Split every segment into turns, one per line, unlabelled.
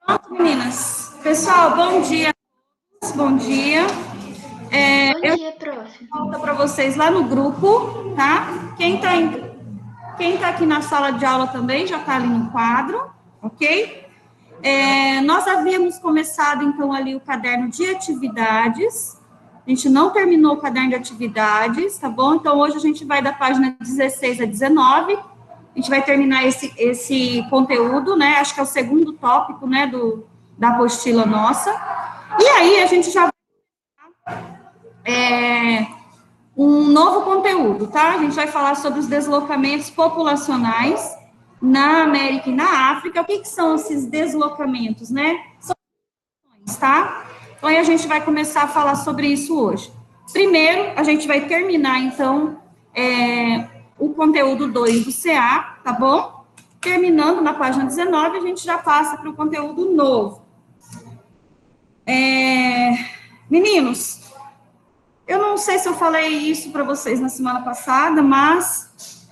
Pronto, meninas. Pessoal, bom dia. Bom dia.
Bom dia, prof.
Volta para vocês lá no grupo, tá? Quem tá aqui na sala de aula também já está ali no quadro, ok? Nós havíamos começado, então, ali o caderno de atividades. A gente não terminou o caderno de atividades, tá bom? Então, hoje a gente vai da página 16 a 19. A gente vai terminar esse conteúdo, né? Acho que é o segundo tópico, né, da apostila nossa. E aí, a gente já um novo conteúdo, tá? A gente vai falar sobre os deslocamentos populacionais na América e na África. O que são esses deslocamentos, né? São, tá? Então, aí a gente vai começar a falar sobre isso hoje. Primeiro, a gente vai terminar, então, o conteúdo 2 do CA, tá bom? Terminando na página 19, a gente já passa para o conteúdo novo. Meninos, eu não sei se eu falei isso para vocês na semana passada, mas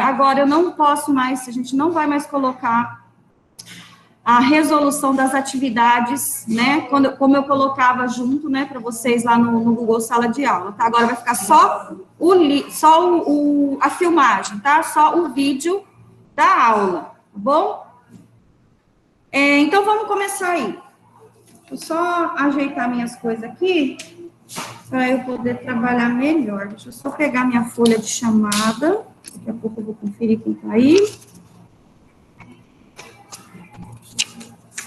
agora eu não posso mais, a gente não vai mais colocar a resolução das atividades, né, como eu colocava junto, né, para vocês lá no Google Sala de Aula, tá? Agora vai ficar só a filmagem, tá? Só o vídeo da aula, tá bom? Então, vamos começar aí. Deixa eu só ajeitar minhas coisas aqui, para eu poder trabalhar melhor. Deixa eu só pegar minha folha de chamada. Daqui a pouco eu vou conferir quem está aí.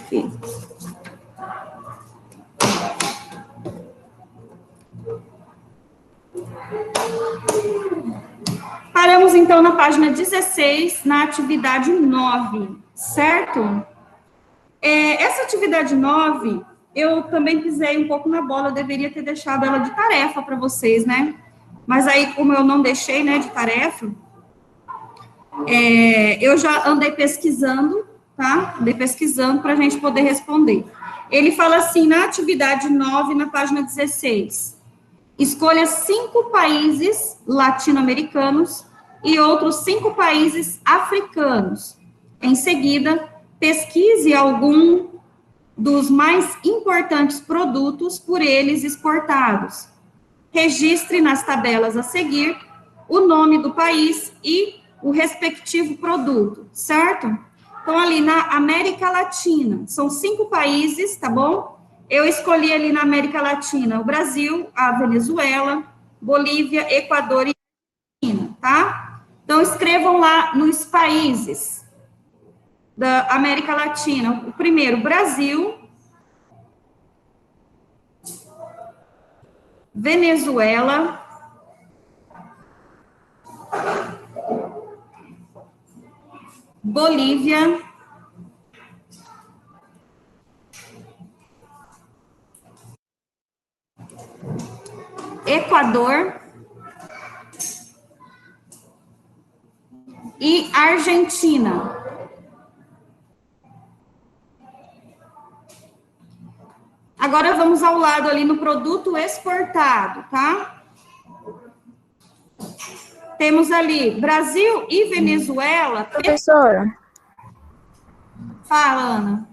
Aqui. Paramos, então, na página 16, na atividade 9, certo? Essa atividade 9, eu também pisei um pouco na bola, eu deveria ter deixado ela de tarefa para vocês, né? Mas aí, como eu não deixei, né, de tarefa, eu já andei pesquisando, tá? Andei pesquisando para a gente poder responder. Ele fala assim, na atividade 9, na página 16, escolha 5 países latino-americanos e outros 5 países africanos. Em seguida, pesquise algum dos mais importantes produtos por eles exportados. Registre nas tabelas a seguir o nome do país e o respectivo produto, certo? Então, ali na América Latina, são 5 países, tá bom? Eu escolhi ali na América Latina o Brasil, a Venezuela, Bolívia, Equador e Argentina, tá? Então, escrevam lá nos países da América Latina. O primeiro, Brasil, Venezuela, Bolívia, Equador e Argentina. Agora vamos ao lado ali no produto exportado, tá? Temos ali Brasil e Venezuela.
Professora.
Fala, Ana.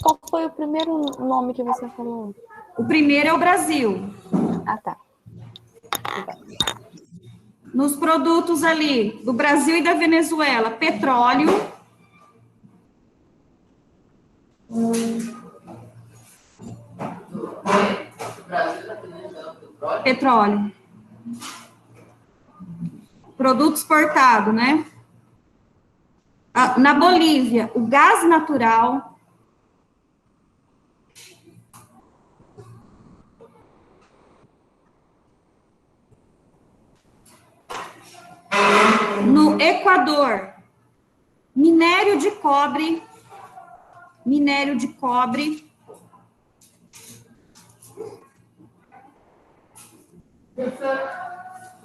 Qual foi o primeiro nome que você falou?
O primeiro é o Brasil.
Ah, tá.
Nos produtos ali do Brasil e da Venezuela, petróleo. Petróleo. Produto exportado, né? Na Bolívia, o gás natural. No Equador, minério de cobre. Minério de cobre.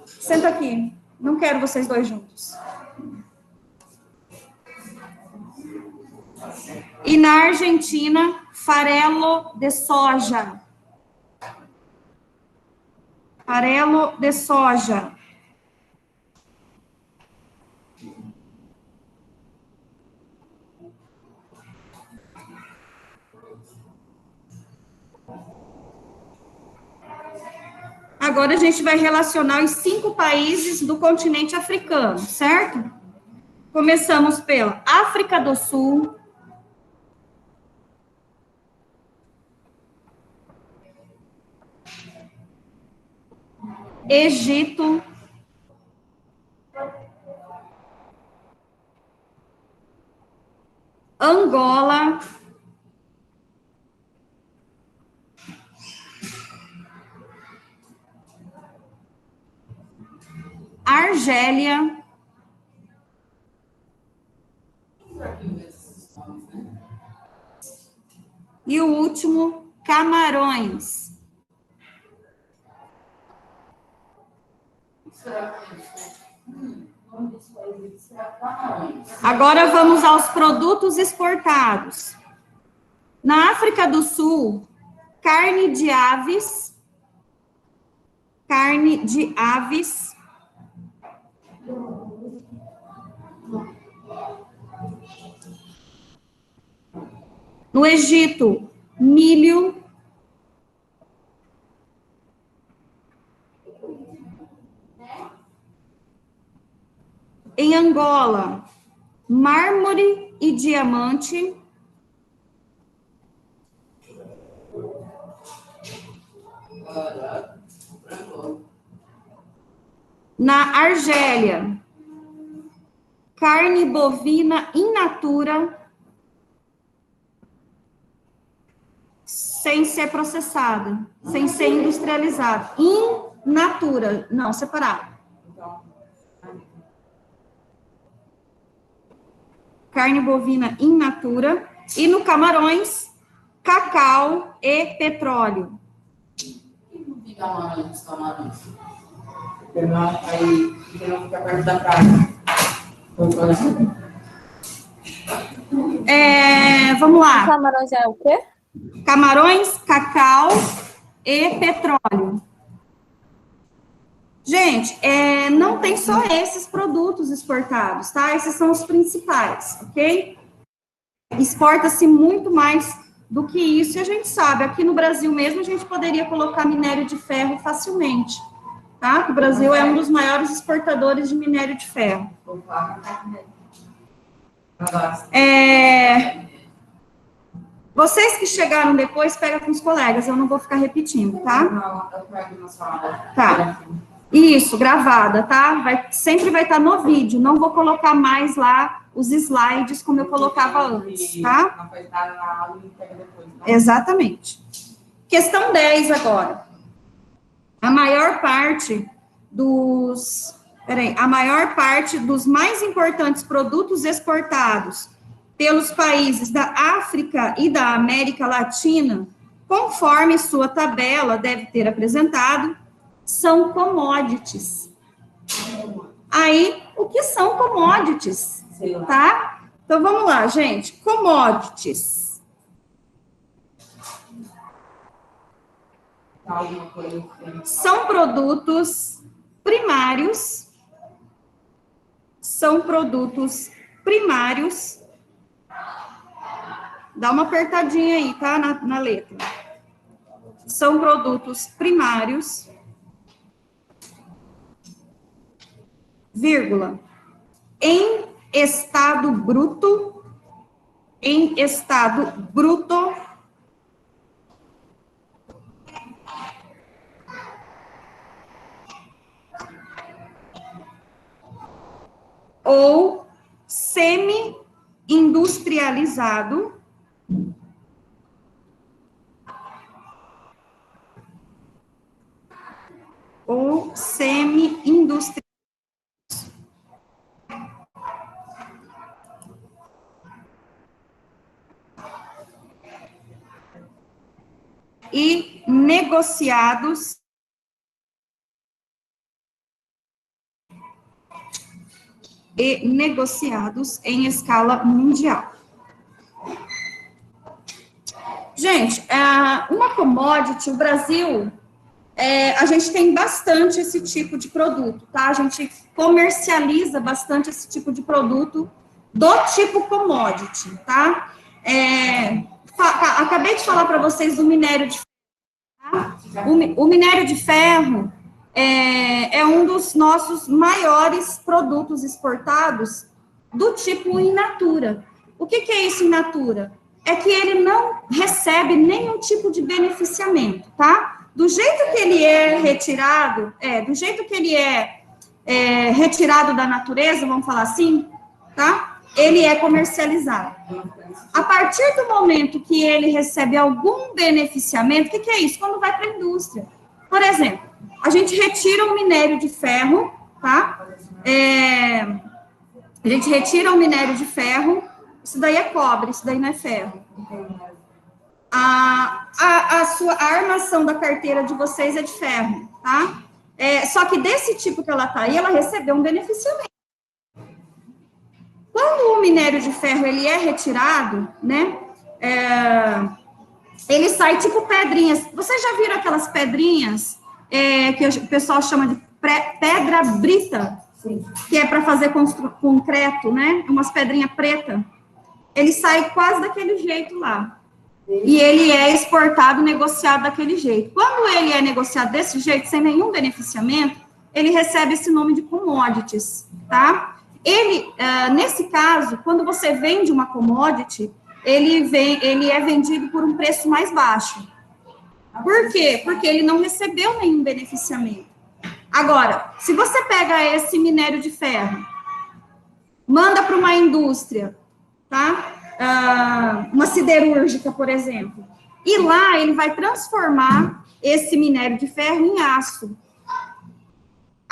Senta aqui. Não quero vocês dois juntos. E na Argentina, farelo de soja. Farelo de soja. agora a gente vai relacionar os 5 países do continente africano, certo? Começamos pela África do Sul, Egito, Angola, Argélia, e o último, Camarões. Agora vamos aos produtos exportados. Na África do Sul, carne de aves, no Egito, milho, em Angola, mármore e diamante, na Argélia, carne bovina in natura, sem ser processada, sem ser industrializada. In natura, não, separado. Carne bovina in natura. E no Camarões, cacau e petróleo.
Camarões. Aí fica perto da praia.
Vamos lá.
Camarões é o quê?
Camarões, cacau e petróleo. Gente, não tem só esses produtos exportados, tá? Esses são os principais, ok? Exporta-se muito mais do que isso, e a gente sabe, aqui no Brasil mesmo, a gente poderia colocar minério de ferro facilmente, tá? O Brasil é um dos maiores exportadores de minério de ferro. Vocês que chegaram depois, pega com os colegas, eu não vou ficar repetindo, tá? Tá. Isso, gravada, tá? Sempre vai estar no vídeo, não vou colocar mais lá os slides como eu colocava antes, tá? Exatamente. Questão 10 agora. A maior parte dos mais importantes produtos exportados pelos países da África e da América Latina, conforme sua tabela deve ter apresentado, são commodities. Aí, o que são commodities? Tá? Então, vamos lá, gente. Commodities. São produtos primários. Dá uma apertadinha aí, tá? Na letra. São produtos primários, vírgula, em estado bruto, ou semi-industrializado, e negociados em escala mundial. Gente, uma commodity, o Brasil, a gente tem bastante esse tipo de produto, tá? A gente comercializa bastante esse tipo de produto do tipo commodity, tá? Acabei de falar para vocês do minério de ferro, tá? O minério de ferro, é um dos nossos maiores produtos exportados do tipo in natura. O que é isso in natura? É que ele não recebe nenhum tipo de beneficiamento, tá? Do jeito que ele é retirado, retirado da natureza, vamos falar assim, tá? Ele é comercializado. A partir do momento que ele recebe algum beneficiamento, o que é isso? Quando vai para a indústria. Por exemplo, a gente retira o minério de ferro, tá? A gente retira o minério de ferro, isso daí é cobre, isso daí não é ferro. A armação da carteira de vocês é de ferro, tá? Só que desse tipo que ela tá aí, ela recebeu um beneficiamento. Quando o minério de ferro, ele é retirado, né, ele sai tipo pedrinhas. Vocês já viram aquelas pedrinhas que o pessoal chama de pedra brita? Sim. Que é para fazer concreto, né? Umas pedrinhas pretas. Ele sai quase daquele jeito lá. E ele é exportado, negociado daquele jeito. Quando ele é negociado desse jeito, sem nenhum beneficiamento, ele recebe esse nome de commodities, tá? Nesse caso, quando você vende uma commodity, ele é vendido por um preço mais baixo. Por quê? Porque ele não recebeu nenhum beneficiamento. Agora, se você pega esse minério de ferro, manda para uma indústria, tá? Uma siderúrgica, por exemplo, e lá ele vai transformar esse minério de ferro em aço.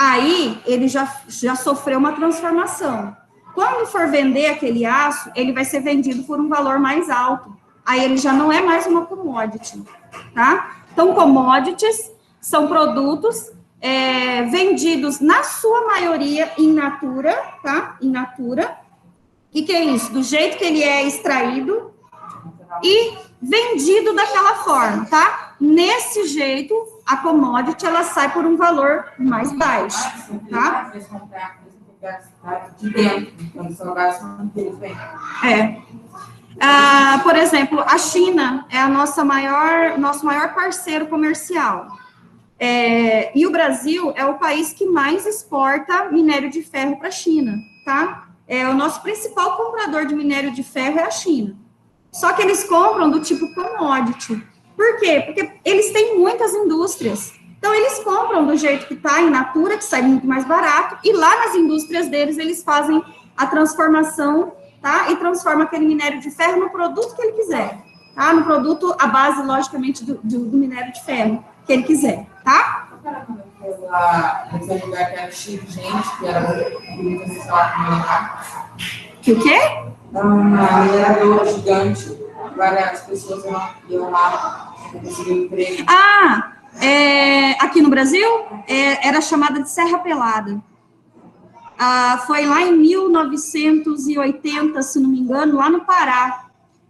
Aí, ele já sofreu uma transformação. Quando for vender aquele aço, ele vai ser vendido por um valor mais alto. Aí, ele já não é mais uma commodity, tá? Então, commodities são produtos vendidos, na sua maioria, in natura, tá? In natura. O que é isso? Do jeito que ele é extraído e vendido daquela forma, tá? Nesse jeito, a commodity, ela sai por um valor mais baixo, tá?
De dentro, quando são
por exemplo, a China é nosso maior parceiro comercial. E o Brasil é o país que mais exporta minério de ferro para a China, tá? O nosso principal comprador de minério de ferro é a China. Só que eles compram do tipo commodity. Por quê? Porque eles têm muitas indústrias. Então, eles compram do jeito que está, in natura, que sai muito mais barato, e lá nas indústrias deles, eles fazem a transformação, tá? E transformam aquele minério de ferro no produto que ele quiser, tá? No produto, a base, logicamente, do minério de ferro que ele quiser, tá?
Esse lugar que era cheio de gente, que era
Que o quê?
Uma mineradora gigante, várias pessoas iam lá, conseguiram emprego.
Aqui no Brasil, era chamada de Serra Pelada. Foi lá em 1980, se não me engano, lá no Pará,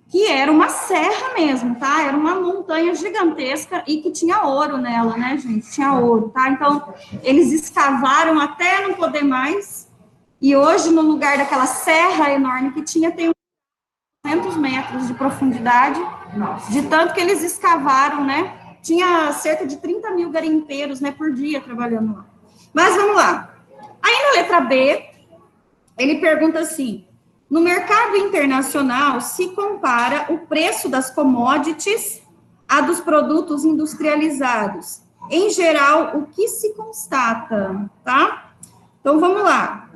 que era uma serra mesmo, tá? Era uma montanha gigantesca e que tinha ouro nela, né, gente? Tinha ouro, tá? Então, eles escavaram até não poder mais, e hoje, no lugar daquela serra enorme que tinha, tem 200 metros de profundidade, de tanto que eles escavaram, né? Tinha cerca de 30 mil garimpeiros, né, por dia trabalhando lá. Mas vamos lá. Aí na letra B, ele pergunta assim: no mercado internacional se compara o preço das commodities a dos produtos industrializados. Em geral, o que se constata, tá? Então vamos lá.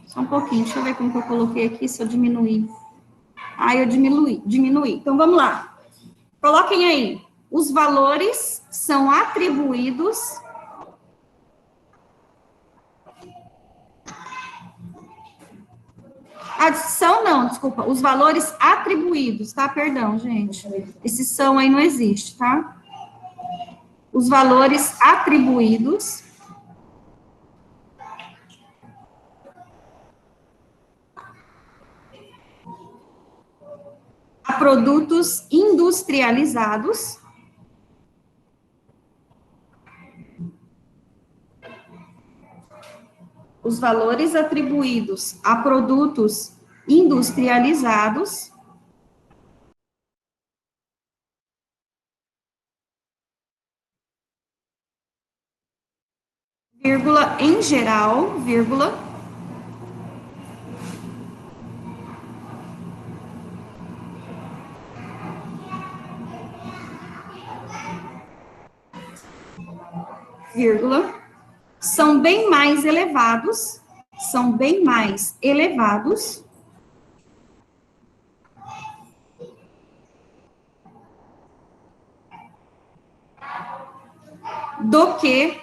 Só um pouquinho, deixa eu ver como que eu coloquei aqui, se eu diminuir. Eu diminuí. Então, vamos lá. Coloquem aí. Os valores são atribuídos os valores atribuídos, tá? Perdão, gente. Esse são aí não existe, tá? Os valores atribuídos a produtos industrializados os valores atribuídos a produtos industrializados vírgula, em geral, vírgula, vírgula, são bem mais elevados do que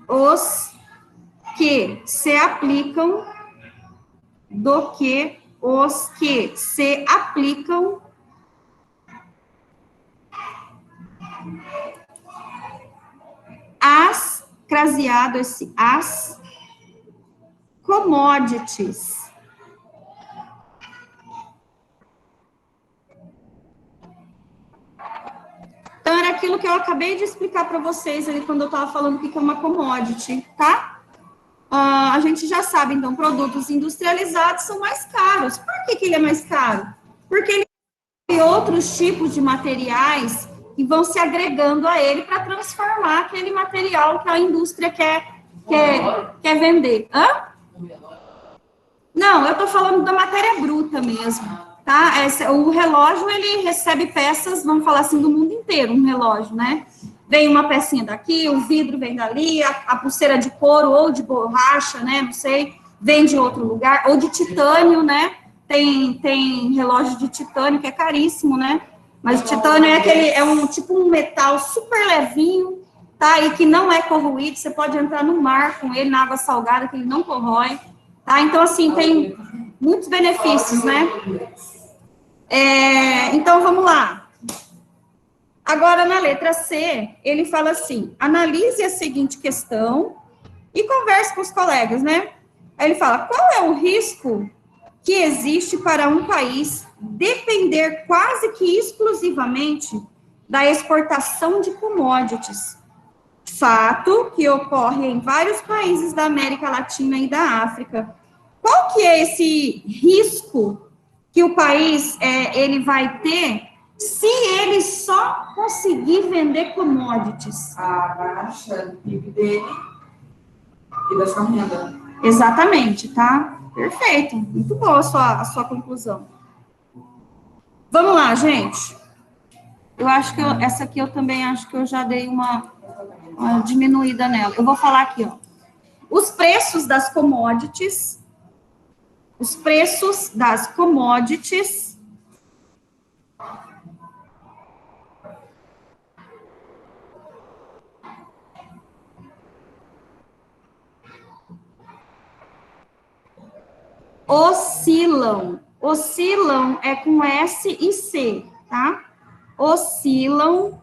os que se aplicam, as, craseado esse as, commodities. Então, era aquilo que eu acabei de explicar para vocês ali quando eu estava falando o que é uma commodity, tá? A gente já sabe, então, produtos industrializados são mais caros. Por que ele é mais caro? Porque ele tem outros tipos de materiais que vão se agregando a ele para transformar aquele material que a indústria quer vender. Hã? Não, eu estou falando da matéria bruta mesmo, tá? O relógio, ele recebe peças, vamos falar assim, do mundo inteiro, um relógio, né? Vem uma pecinha daqui, o vidro vem dali, a pulseira de couro ou de borracha, né? Não sei, vem de outro lugar, ou de titânio, né? Tem relógio de titânio que é caríssimo, né? Mas o titânio é um tipo um metal super levinho, tá? E que não é corroído, você pode entrar no mar com ele, na água salgada, que ele não corrói, tá? Então, assim, tem muitos benefícios, né? Então, vamos lá. Agora, na letra C, ele fala assim, analise a seguinte questão e converse com os colegas, né? Aí ele fala, qual é o risco que existe para um país depender quase que exclusivamente da exportação de commodities? Fato que ocorre em vários países da América Latina e da África. Qual que é esse risco que o país ele vai ter se ele só conseguir vender commodities?
A baixa do PIB dele e da sua renda.
Exatamente, tá? Perfeito. Muito boa a sua conclusão. Vamos lá, gente. Eu acho que essa aqui eu também acho que eu já dei uma diminuída nela. Eu vou falar aqui, ó. Os preços das commodities. Os preços das commodities oscilam. Oscilam é com S e C, tá? Oscilam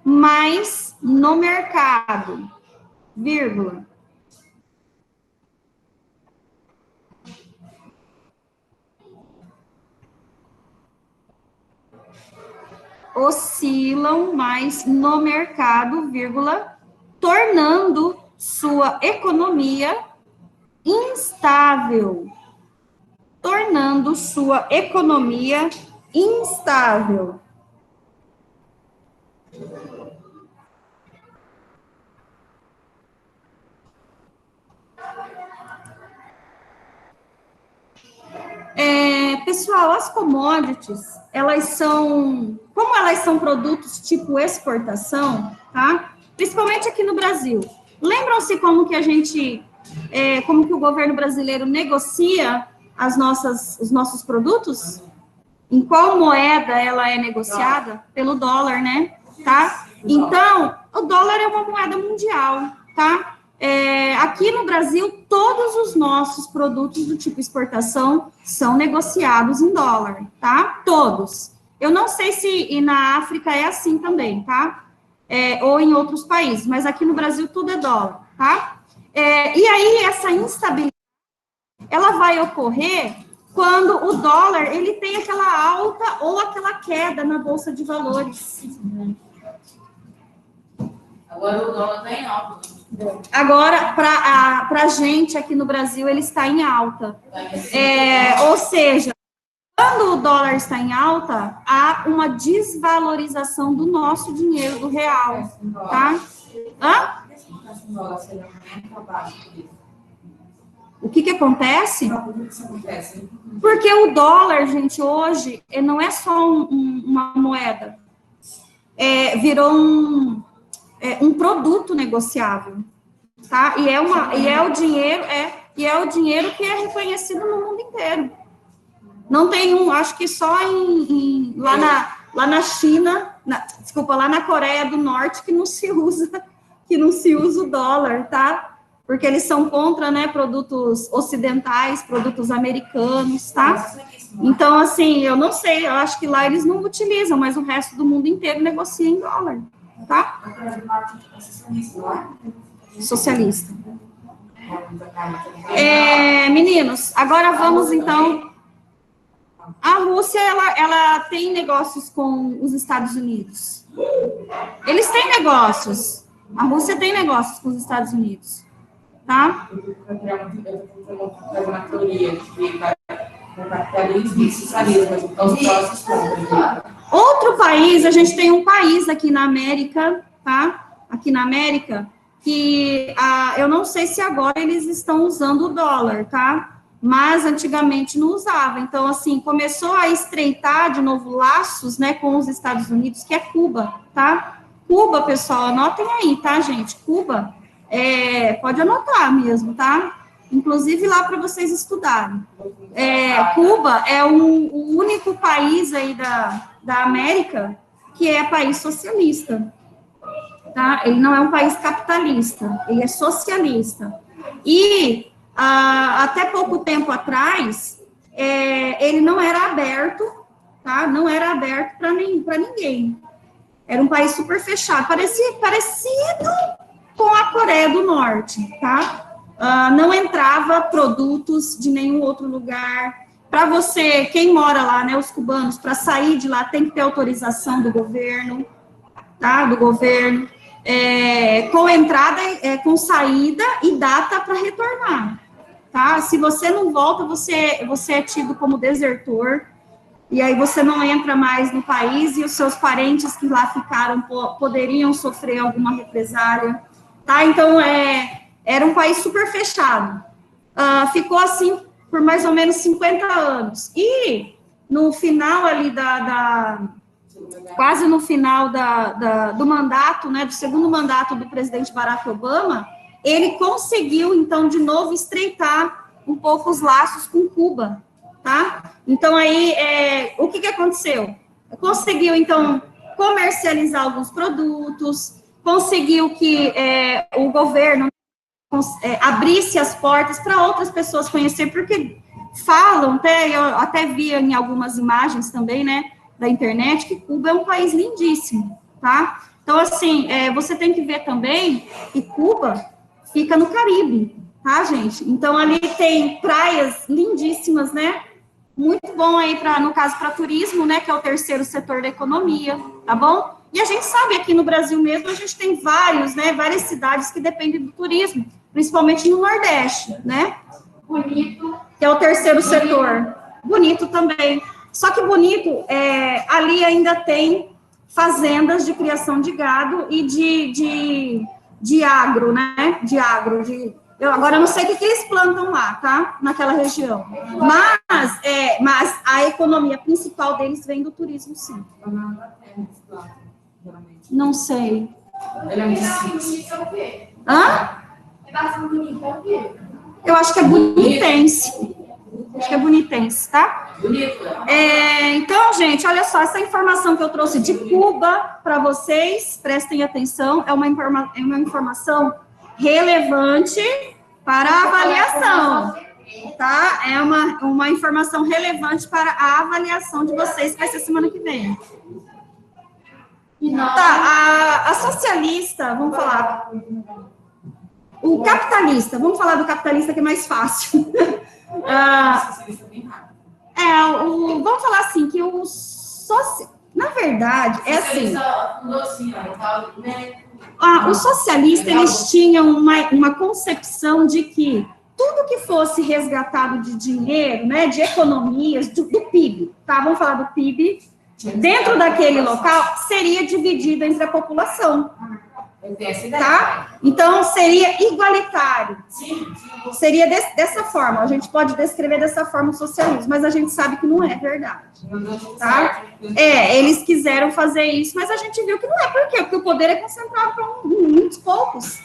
mais no mercado, vírgula. Oscilam mais no mercado, vírgula, tornando sua economia instável. Tornando sua economia instável. Pessoal, as commodities, como elas são produtos tipo exportação, tá? Principalmente aqui no Brasil. Lembram-se como que como que o governo brasileiro negocia os nossos produtos? Em qual moeda ela é negociada? Pelo dólar, né? Tá? Então, o dólar é uma moeda mundial, tá? Aqui no Brasil, todos os nossos produtos do tipo exportação são negociados em dólar, tá? Todos. Eu não sei se na África é assim também, tá? Ou em outros países, mas aqui no Brasil tudo é dólar, tá? E aí, essa instabilidade, ela vai ocorrer quando o dólar, ele tem aquela alta ou aquela queda na Bolsa de Valores.
Agora o dólar está em alta.
Agora, para a gente aqui no Brasil, ele está em alta. Ou seja, quando quando o dólar está em alta, há uma desvalorização do nosso dinheiro, do real, tá? Hã? O que acontece? Porque o dólar, gente, hoje, não é só uma moeda. Virou um produto negociável, tá? E é o dinheiro que é reconhecido no mundo inteiro. Não tem acho que só lá na China, lá na Coreia do Norte que não se usa o dólar, tá? Porque eles são contra, né, produtos ocidentais, produtos americanos, tá? Então, assim, eu não sei, eu acho que lá eles não utilizam, mas o resto do mundo inteiro negocia em dólar, tá? Socialista. Meninos, agora vamos, então... A Rússia, ela tem negócios com os Estados Unidos. Eles têm negócios. A Rússia tem negócios com os Estados Unidos. Tá?
Uma teoria que capitalismo e socialismo.
Outro país, a gente tem um país aqui na América, tá? Aqui na América, que eu não sei se agora eles estão usando o dólar, tá? Mas antigamente não usava. Então, assim, começou a estreitar de novo laços, né, com os Estados Unidos, que é Cuba, tá? Cuba, pessoal, anotem aí, tá, gente? Cuba, pode anotar mesmo, tá? Inclusive lá para vocês estudarem. Cuba é o único país aí da América que é país socialista, tá? Ele não é um país capitalista, ele é socialista. E até pouco tempo atrás, ele não era aberto, tá? Não era aberto para ninguém. Era um país super fechado, parecido com a Coreia do Norte, tá? Não entrava produtos de nenhum outro lugar. Para você, quem mora lá, né, os cubanos, para sair de lá tem que ter autorização do governo, tá? Do governo, com entrada, com saída e data para retornar, tá? Se você não volta, você é tido como desertor, e aí você não entra mais no país, e os seus parentes que lá ficaram poderiam sofrer alguma represália, tá? Então, era um país super fechado. Ficou assim por mais ou menos 50 anos. E no final ali quase no final do mandato, né, do segundo mandato do presidente Barack Obama, ele conseguiu, então, de novo, estreitar um pouco os laços com Cuba, tá? Então, aí, o que aconteceu? Conseguiu, então, comercializar alguns produtos, conseguiu que o governo abrisse as portas para outras pessoas conhecer, porque falam, eu até vi em algumas imagens também, né, da internet, que Cuba é um país lindíssimo, tá? Então, assim, você tem que ver também que Cuba fica no Caribe, tá, gente? Então, ali tem praias lindíssimas, né? Muito bom aí, no caso, para turismo, né, que é o terceiro setor da economia, tá bom? E a gente sabe, aqui no Brasil mesmo, a gente tem várias cidades que dependem do turismo, principalmente no Nordeste, né? Bonito, que é o terceiro setor. Bonito também. Só que Bonito, ali ainda tem fazendas de criação de gado e de agro, né? Agora eu não sei o que eles plantam lá, tá? Naquela região. Mas a economia principal deles vem do turismo, sim. Não sei. Hã? Eu acho que é bonitense. Acho que é bonitense, tá? Então, gente, olha só, essa informação que eu trouxe de Cuba para vocês, prestem atenção, é uma informação relevante para a avaliação, tá? É uma informação relevante para a avaliação de vocês, que vai ser semana que vem. Tá, a socialista, vamos falar. O capitalista, vamos falar do capitalista que é mais fácil. Vamos falar assim, que na verdade, é assim, os socialistas, eles tinham uma concepção de que tudo que fosse resgatado de dinheiro, né, de economias, do PIB, tá? Vamos falar do PIB, dentro daquele local, seria dividido entre a população, tá? Então, seria igualitário. Seria dessa forma, a gente pode descrever dessa forma o socialismo, mas a gente sabe que não é verdade, tá? Eles quiseram fazer isso, mas a gente viu que não é. Por quê? Porque o poder é concentrado para muitos poucos.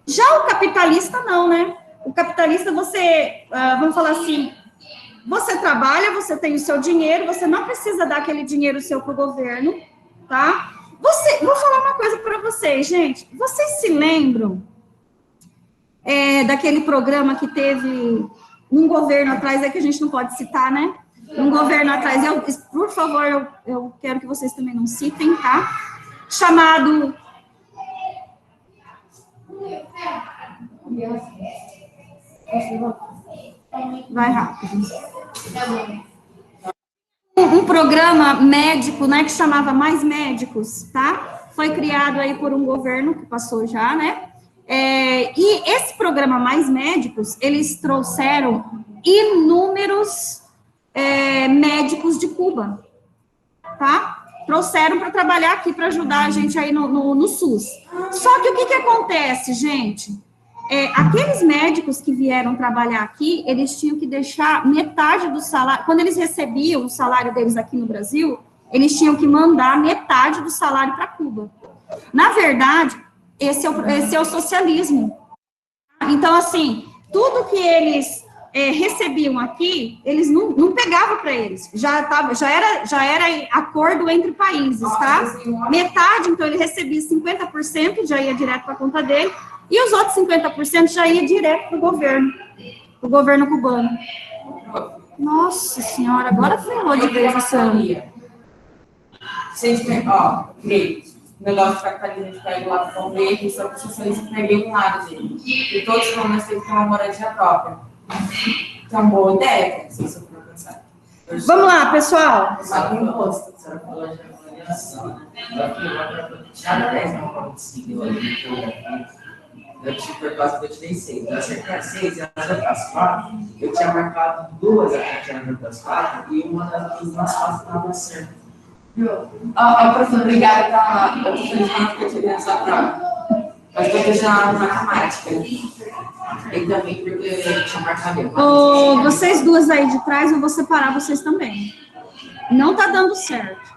Já o capitalista, não, né? O capitalista, você, vamos falar assim, você trabalha, você tem o seu dinheiro, você não precisa dar aquele dinheiro seu para o governo, tá? Vou falar uma coisa para vocês, gente. Vocês se lembram daquele programa que teve um governo atrás, que a gente não pode citar, né? Um governo atrás, por favor, eu quero que vocês também não citem, tá? Chamado... Vai rápido. Um programa médico, né, que chamava Mais Médicos, tá? Foi criado aí por um governo que passou já, né? E esse programa Mais Médicos, eles trouxeram inúmeros médicos de Cuba, tá? Trouxeram para trabalhar aqui, para ajudar a gente aí no SUS. Só que o que acontece, gente? Aqueles médicos que vieram trabalhar aqui, eles tinham que deixar metade do salário, quando eles recebiam o salário deles aqui no Brasil, eles tinham que mandar metade do salário para Cuba. Na verdade, esse é o socialismo. Então, assim, tudo que eles recebiam aqui, eles não pegavam para eles, já era acordo entre países, tá? Metade, então, ele recebia 50%, já ia direto para a conta dele, e os outros 50% já ia direto para o governo cubano. Nossa senhora, agora ferrou de vez essa...
O negócio de capitalismo de pega lá para ver que só que o socialismo pega um lado dele. E todos nós temos que ter uma moradia própria. Então, boa ideia, se você for pensar.
Vamos lá, pessoal.
Só que imposto, a senhora falou de avaliação, né? Já 10 não pode seguir ali, eu tive por causa que eu te dei 6. Eu acertei as 6 e elas já das 4. Eu tinha marcado 2 até que eram das 4 e uma das 4 estava certa. Professor, obrigada, tá? Eu estou feliz que eu tirei essa prova. Mas estou deixando na matemática. E também porque eu tinha marcado.
Vocês duas aí de trás, eu vou separar vocês também. Não tá dando certo.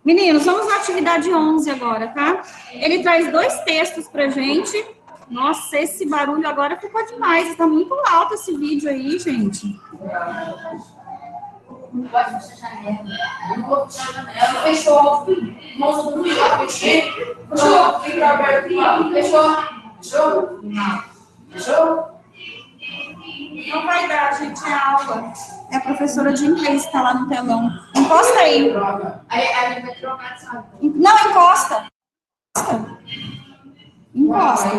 Meninos, vamos na atividade 11 agora, tá? Ele traz 2 textos pra gente. Nossa, esse barulho agora ficou demais. Está muito alto esse vídeo aí, gente.
Não pode fechar a janela. Não vou fechar a janela. Fechou. Moça do Rio, fechei. Fechou. Fica aberto. Fechou. Fechou? Não. Fechou?
Não vai dar, gente, é aula. É a professora de inglês que está lá no telão. Encosta aí.
Aí a gente vai trocar, sabe?
Não, encosta. Encosta.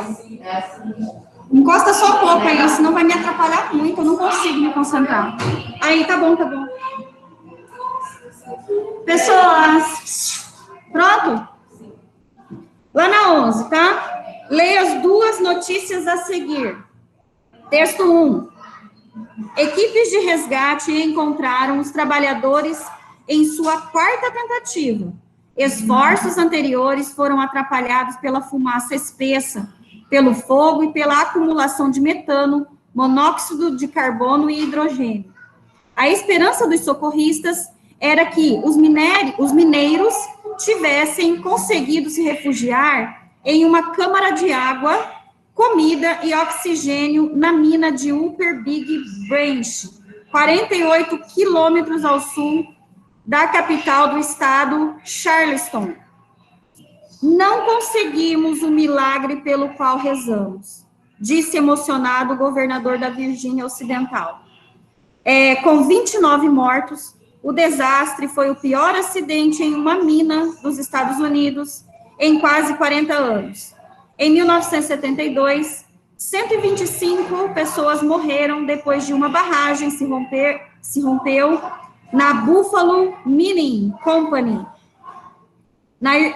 Encosta só um pouco aí, senão vai me atrapalhar muito, eu não consigo me concentrar. Aí, tá bom, tá bom. Pessoas, pronto? Lá na 11, tá? Leia as 2 notícias a seguir. Texto 1. Equipes de resgate encontraram os trabalhadores em sua 4ª tentativa. Esforços anteriores foram atrapalhados pela fumaça espessa, pelo fogo e pela acumulação de metano, monóxido de carbono e hidrogênio. A esperança dos socorristas era que os mineiros tivessem conseguido se refugiar em uma câmara de água, comida e oxigênio na mina de Upper Big Branch, 48 quilômetros ao sul da capital do estado, Charleston. Não conseguimos o milagre pelo qual rezamos, disse emocionado o governador da Virgínia Ocidental. Com 29 mortos, o desastre foi o pior acidente em uma mina dos Estados Unidos em quase 40 anos. Em 1972, 125 pessoas morreram depois de uma barragem se rompeu na Buffalo Mining Company,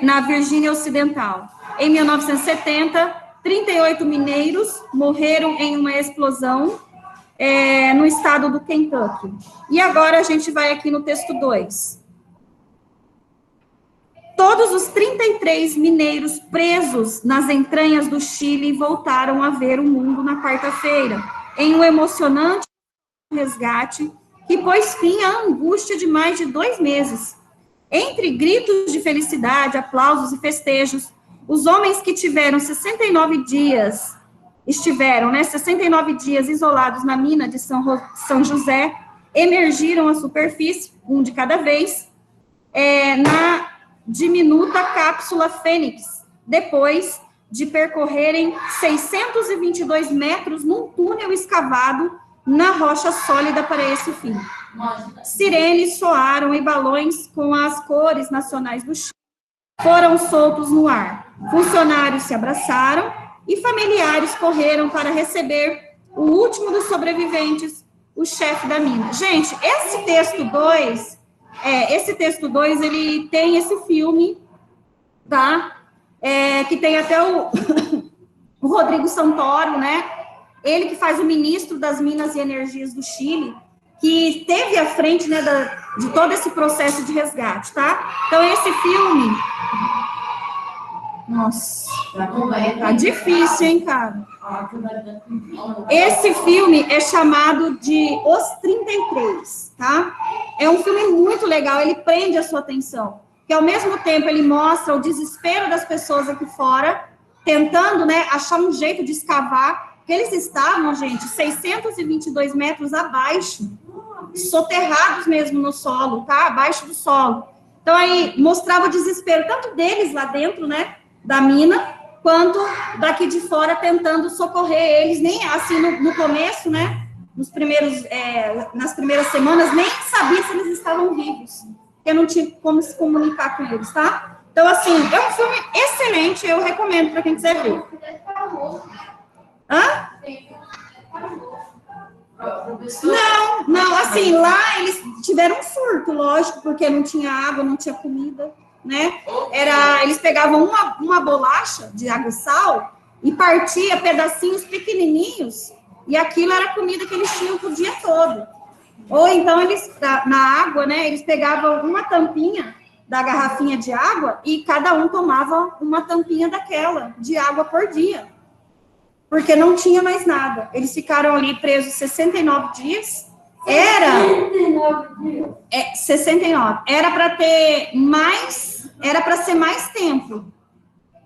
na Virgínia Ocidental. Em 1970, 38 mineiros morreram em uma explosão no estado do Kentucky. E agora a gente vai aqui no texto 2. Todos os 33 mineiros presos nas entranhas do Chile voltaram a ver o mundo na quarta-feira, em um emocionante resgate que pôs fim à angústia de mais de 2 meses. Entre gritos de felicidade, aplausos e festejos, os homens que estiveram 69 dias isolados na mina de São José, emergiram à superfície, um de cada vez, na diminuta cápsula Fênix, depois de percorrerem 622 metros num túnel escavado na rocha sólida para esse fim. Sirenes soaram e balões com as cores nacionais do Chile foram soltos no ar. Funcionários se abraçaram e familiares correram para receber o último dos sobreviventes, o chefe da mina. Gente, esse texto 2, ele tem esse filme, tá? Que tem até o Rodrigo Santoro, né? Ele que faz o ministro das Minas e Energias do Chile, que esteve à frente, né, de todo esse processo de resgate, tá? Então, esse filme... Nossa, tá difícil, hein, cara? Esse filme é chamado de Os 33, tá? É um filme muito legal, ele prende a sua atenção, que ao mesmo tempo ele mostra o desespero das pessoas aqui fora, tentando, né, achar um jeito de escavar, que eles estavam, gente, 622 metros abaixo, soterrados mesmo no solo, tá? Abaixo do solo. Então, aí, mostrava o desespero, tanto deles lá dentro, né, da mina, quanto daqui de fora, tentando socorrer eles, nem assim, no começo, né, nas primeiras semanas, nem sabia se eles estavam vivos, porque não tinha como se comunicar com eles, tá? Então, assim, é um filme excelente, eu recomendo para quem quiser ver. Hã? Não, assim, lá eles tiveram um surto, lógico, porque não tinha água, não tinha comida, né? Eles pegavam uma bolacha de água e sal e partia pedacinhos pequenininhos, e aquilo era a comida que eles tinham pro dia todo. Ou então, na água, né, eles pegavam uma tampinha da garrafinha de água e cada um tomava uma tampinha daquela, de água por dia. Porque não tinha mais nada. Eles ficaram ali presos 69 dias. 69. Era para ter mais, era para ser mais tempo.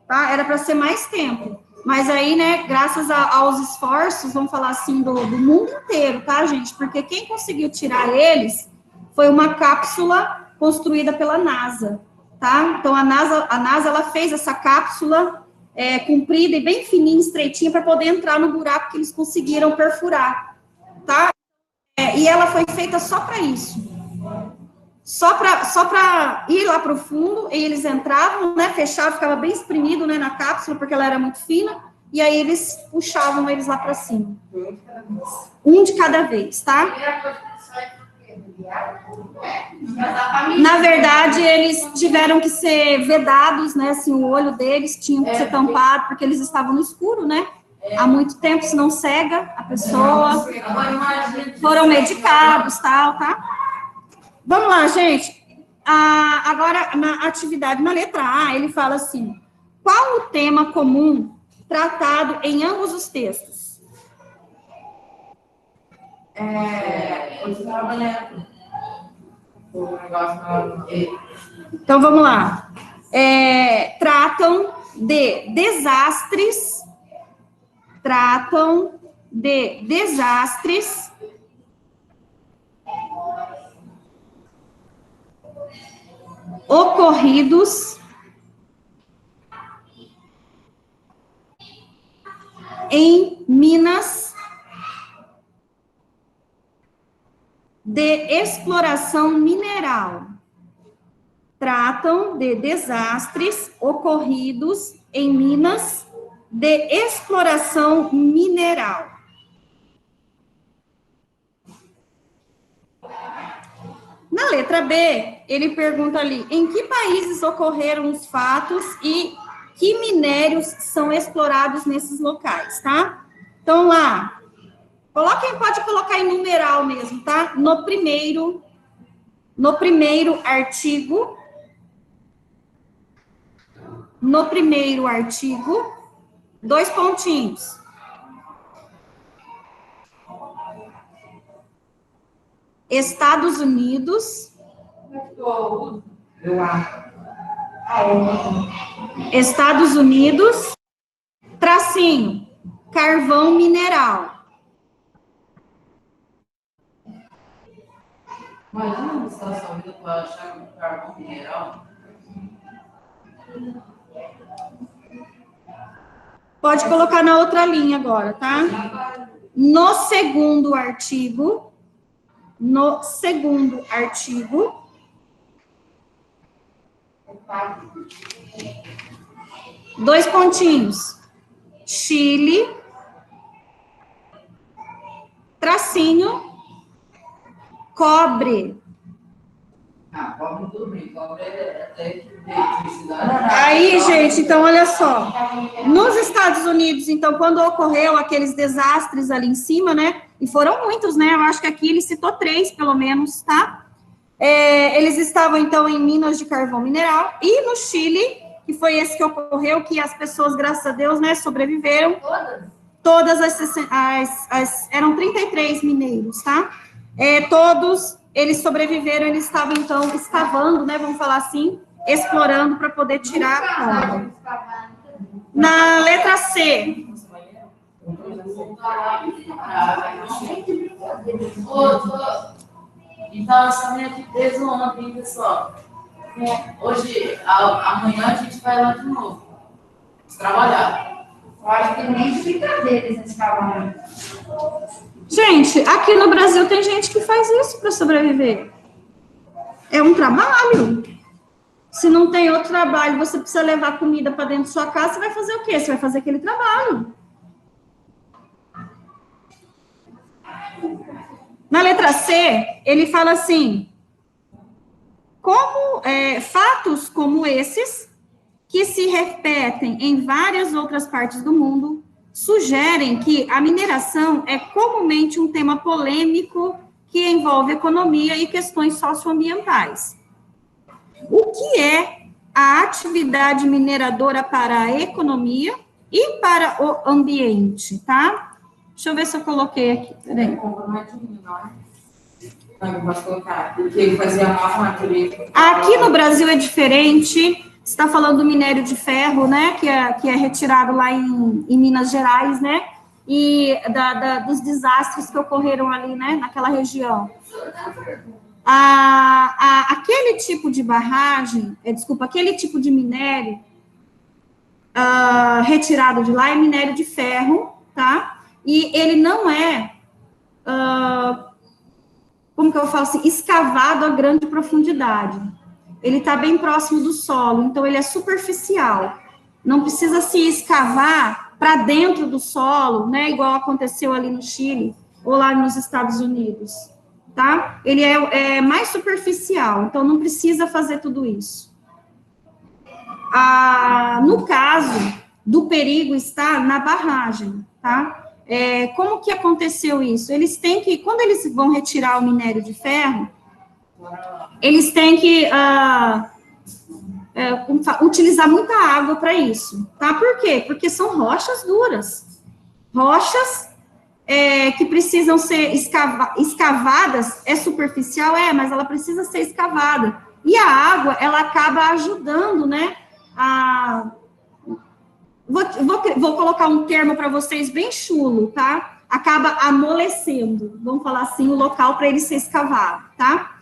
Tá? Era para ser mais tempo. Mas aí, né, graças aos esforços, vamos falar assim, do mundo inteiro, tá, gente? Porque quem conseguiu tirar eles foi uma cápsula construída pela NASA, tá? Então, a NASA ela fez essa cápsula comprida e bem fininha, estreitinha, para poder entrar no buraco que eles conseguiram perfurar, tá? E ela foi feita só para isso. Só para ir lá para o fundo, e eles entravam, né, fechavam, ficava bem espremido, né, na cápsula, porque ela era muito fina, e aí eles puxavam eles lá para cima. Um de cada vez, tá? Na verdade, eles tiveram que ser vedados, né, assim, o olho deles tinha que ser tampado, porque eles estavam no escuro, né, há muito tempo, senão cega a pessoa, foram medicados, tal, tá? Vamos lá, gente, agora, na atividade, na letra A, ele fala assim, qual o tema comum tratado em ambos os textos? Então, vamos lá. Tratam de desastres ocorridos em minas de exploração mineral. Tratam de desastres ocorridos em minas de exploração mineral. Na letra B, ele pergunta ali, em que países ocorreram os fatos e que minérios são explorados nesses locais, tá? Então, lá, pode colocar em numeral mesmo, tá? No primeiro artigo, dois pontinhos. Estados Unidos. Estados Unidos, tracinho, carvão mineral.
Imagina uma situação vida para achar um carvão mineral.
Pode colocar na outra linha agora, tá? No segundo artigo, dois pontinhos, Chile, tracinho, cobre.
Cobre tudo bem, cobre é até que eletricidade.
Aí, gente, então, olha só. Nos Estados Unidos, então, quando ocorreu aqueles desastres ali em cima, né? E foram muitos, né? Eu acho que aqui ele citou 3, pelo menos, tá? Eles estavam, então, em minas de carvão mineral. E no Chile, que foi esse que ocorreu, que as pessoas, graças a Deus, né, sobreviveram. Todas eram 33 mineiros, tá? Todos eles sobreviveram, eles estavam, então, escavando, né, vamos falar assim, explorando para poder tirar a cobre. Na letra C.
Então, essa minha aqui preso ontem, pessoal. Hoje, amanhã a gente vai lá de novo. Trabalhar.
Eu acho que nem de brincadeira eles trabalham.
Gente, aqui no Brasil tem gente que faz isso para sobreviver. É um trabalho. Se não tem outro trabalho, você precisa levar comida para dentro da sua casa, você vai fazer o quê? Você vai fazer aquele trabalho. Na letra C, ele fala assim, fatos como esses, que se repetem em várias outras partes do mundo, sugerem que a mineração é comumente um tema polêmico que envolve economia e questões socioambientais. O que é a atividade mineradora para a economia e para o ambiente, tá? Deixa eu ver se eu coloquei aqui, peraí.
Não, posso colocar, porque ele fazia mal natureza.
Aqui no Brasil é diferente. Você está falando do minério de ferro, né, que é retirado lá em Minas Gerais, né, e dos desastres que ocorreram ali, né, naquela região. Aquele tipo de barragem, aquele tipo de minério retirado de lá é minério de ferro, tá, e ele não é, como que eu falo assim, escavado a grande profundidade. Ele está bem próximo do solo, então ele é superficial. Não precisa se escavar para dentro do solo, né, igual aconteceu ali no Chile ou lá nos Estados Unidos, tá? Ele é mais superficial, então não precisa fazer tudo isso. No caso do perigo está na barragem, tá? Como que aconteceu isso? Eles têm que, quando eles vão retirar o minério de ferro, eles têm que utilizar muita água para isso, tá? Por quê? Porque são rochas duras. Rochas que precisam ser escavadas, é superficial, mas ela precisa ser escavada. E a água, ela acaba ajudando, né? Vou colocar um termo para vocês bem chulo, tá? Acaba amolecendo, vamos falar assim, o local para ele ser escavado, tá?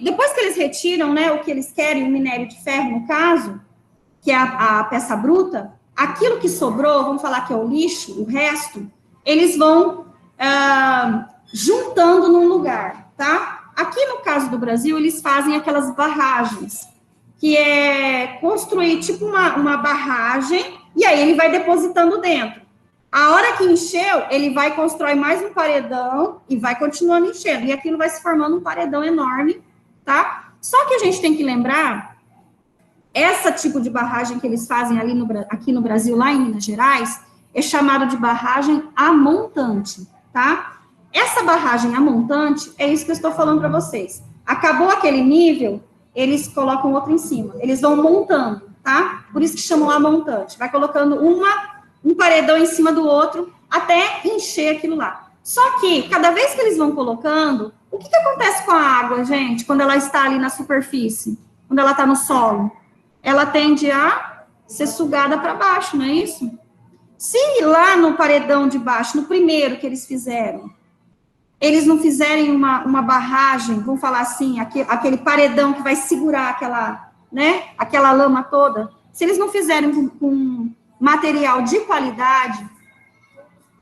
Depois que eles retiram, né, o que eles querem, o minério de ferro, no caso, que é a peça bruta, aquilo que sobrou, vamos falar que é o lixo, o resto, eles vão juntando num lugar, tá? Aqui no caso do Brasil, eles fazem aquelas barragens, que é construir tipo uma barragem, e aí ele vai depositando dentro. A hora que encheu, ele vai constrói mais um paredão e vai continuando enchendo. E aquilo vai se formando um paredão enorme, tá? Só que a gente tem que lembrar, esse tipo de barragem que eles fazem ali aqui no Brasil, lá em Minas Gerais, é chamado de barragem amontante, tá? Essa barragem amontante, é isso que eu estou falando para vocês. Acabou aquele nível, eles colocam outro em cima. Eles vão montando, tá? Por isso que chamam amontante. Vai colocando um paredão em cima do outro, até encher aquilo lá. Só que, cada vez que eles vão colocando, o que acontece com a água, gente, quando ela está ali na superfície? Quando ela está no solo? Ela tende a ser sugada para baixo, não é isso? Se lá no paredão de baixo, no primeiro que eles fizeram, eles não fizerem uma barragem, vamos falar assim, aquele paredão que vai segurar aquela lama toda, se eles não fizerem com material de qualidade,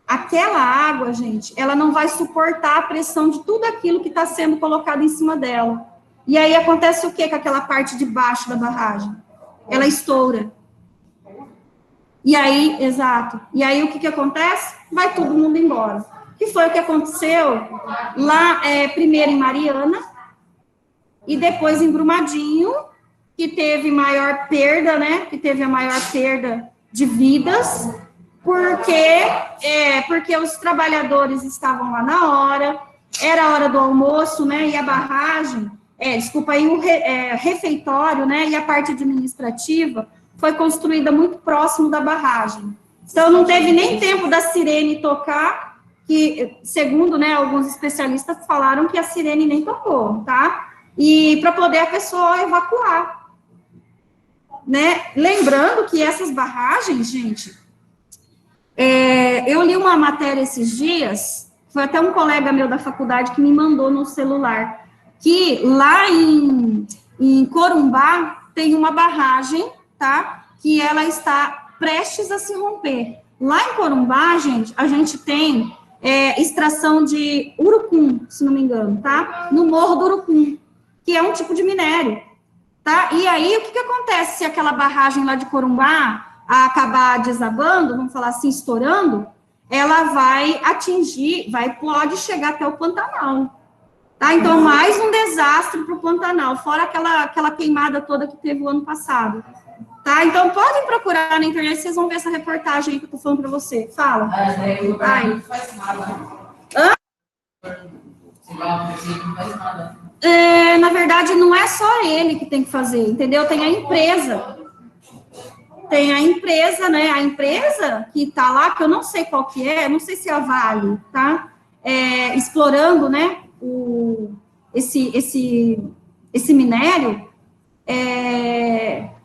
aquela água, gente, ela não vai suportar a pressão de tudo aquilo que está sendo colocado em cima dela. E aí acontece o que com aquela parte de baixo da barragem? Ela estoura. E aí, exato. E aí o que acontece? Vai todo mundo embora. Que foi o que aconteceu lá, primeiro em Mariana, e depois em Brumadinho, que teve maior perda, né? Que teve a maior perda de vidas, porque os trabalhadores estavam lá na hora, era a hora do almoço, né? E a barragem, o refeitório, né? E a parte administrativa foi construída muito próximo da barragem. Então, não teve nem tempo da sirene tocar, que, segundo, né, alguns especialistas falaram que a sirene nem tocou, tá? E para poder a pessoa evacuar, né? Lembrando que essas barragens, gente, eu li uma matéria esses dias, foi até um colega meu da faculdade que me mandou no celular, que lá em Corumbá tem uma barragem, tá? Que ela está prestes a se romper. Lá em Corumbá, gente, a gente tem extração de urucum, se não me engano, tá? No Morro do Urucum, que é um tipo de minério, tá? E aí, o que acontece se aquela barragem lá de Corumbá acabar desabando, vamos falar assim, estourando, ela vai pode chegar até o Pantanal, tá? Então, mais um desastre para o Pantanal, fora aquela queimada toda que teve o ano passado, tá? Então, podem procurar na internet, vocês vão ver essa reportagem aí que eu tô falando para você. Fala.
Não faz nada.
Hã?
Não faz nada.
Na verdade, não é só ele que tem que fazer, entendeu? Tem a empresa. Tem a empresa, né? A empresa que tá lá, que eu não sei qual que é, não sei se é a Vale, tá? Explorando, né? Esse minério.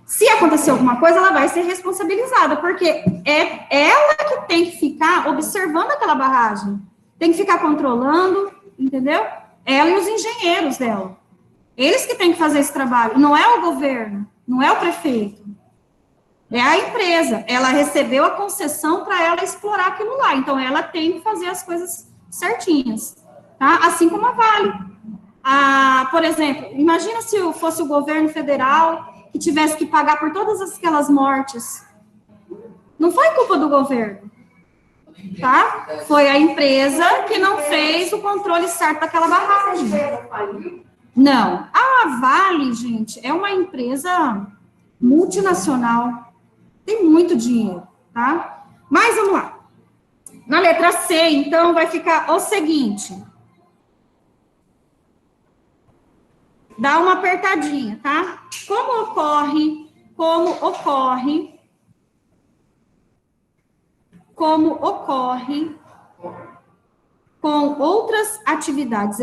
Se acontecer alguma coisa, ela vai ser responsabilizada, porque é ela que tem que ficar observando aquela barragem. Tem que ficar controlando, entendeu? Ela e os engenheiros dela. Eles que têm que fazer esse trabalho. Não é o governo, não é o prefeito. É a empresa. Ela recebeu a concessão para ela explorar aquilo lá. Então, ela tem que fazer as coisas certinhas. Tá? Assim como a Vale. Por exemplo, imagina se fosse o governo federal que tivesse que pagar por todas aquelas mortes. Não foi culpa do governo. Tá? Foi a empresa que não fez o controle certo daquela barragem. Não. A Vale, gente, é uma empresa multinacional. Tem muito dinheiro, tá? Mas vamos lá. Na letra C, então, vai ficar o seguinte. Dá uma apertadinha, tá? Como ocorre com outras atividades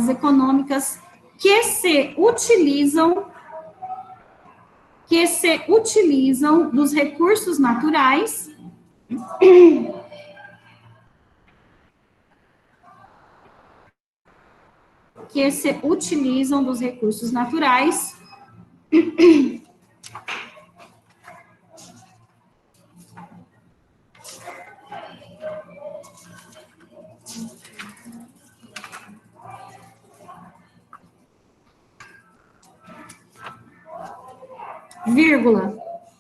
econômicas, que se utilizam dos recursos naturais Vírgula.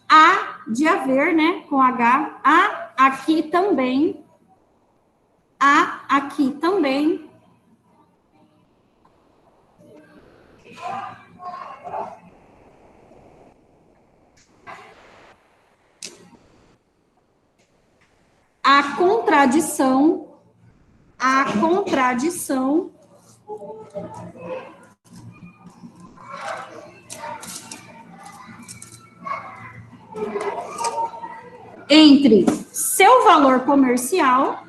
A de haver, né? Com H. A aqui também. A aqui também. A contradição entre seu valor comercial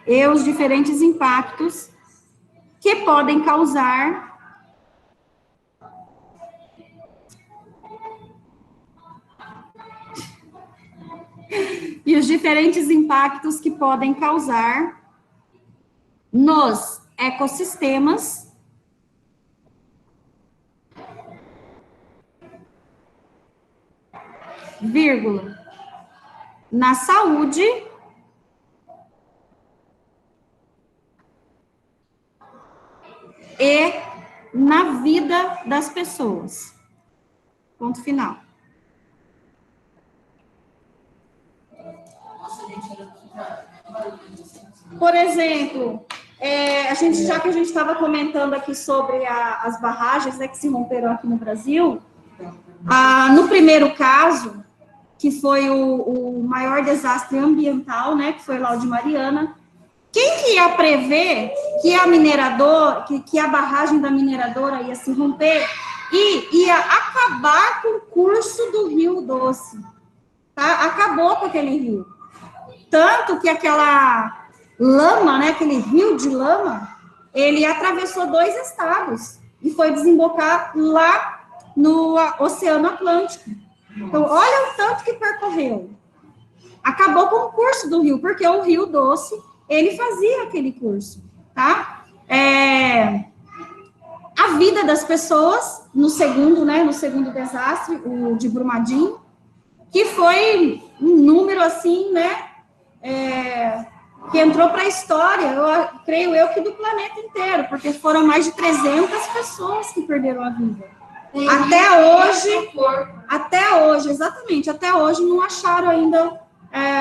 e os diferentes impactos que podem causar nos ecossistemas vírgula, na saúde e na vida das pessoas. Ponto final. Por exemplo, já que a gente estava comentando aqui sobre as barragens, né, que se romperam aqui no Brasil, no primeiro caso, que foi o maior desastre ambiental, né, que foi lá o de Mariana, quem que ia prever que a barragem da mineradora ia se romper e ia acabar com o curso do Rio Doce? Tá? Acabou com aquele rio. Tanto que aquela lama, né, aquele rio de lama, ele atravessou 2 estados e foi desembocar lá no Oceano Atlântico. Então, olha o tanto que percorreu. Acabou com o curso do rio, porque o Rio Doce, ele fazia aquele curso, tá? A vida das pessoas, no segundo desastre, o de Brumadinho, que foi um número, assim, né, que entrou para a história, creio eu que do planeta inteiro, porque foram mais de 300 pessoas que perderam a vida. Até hoje não acharam ainda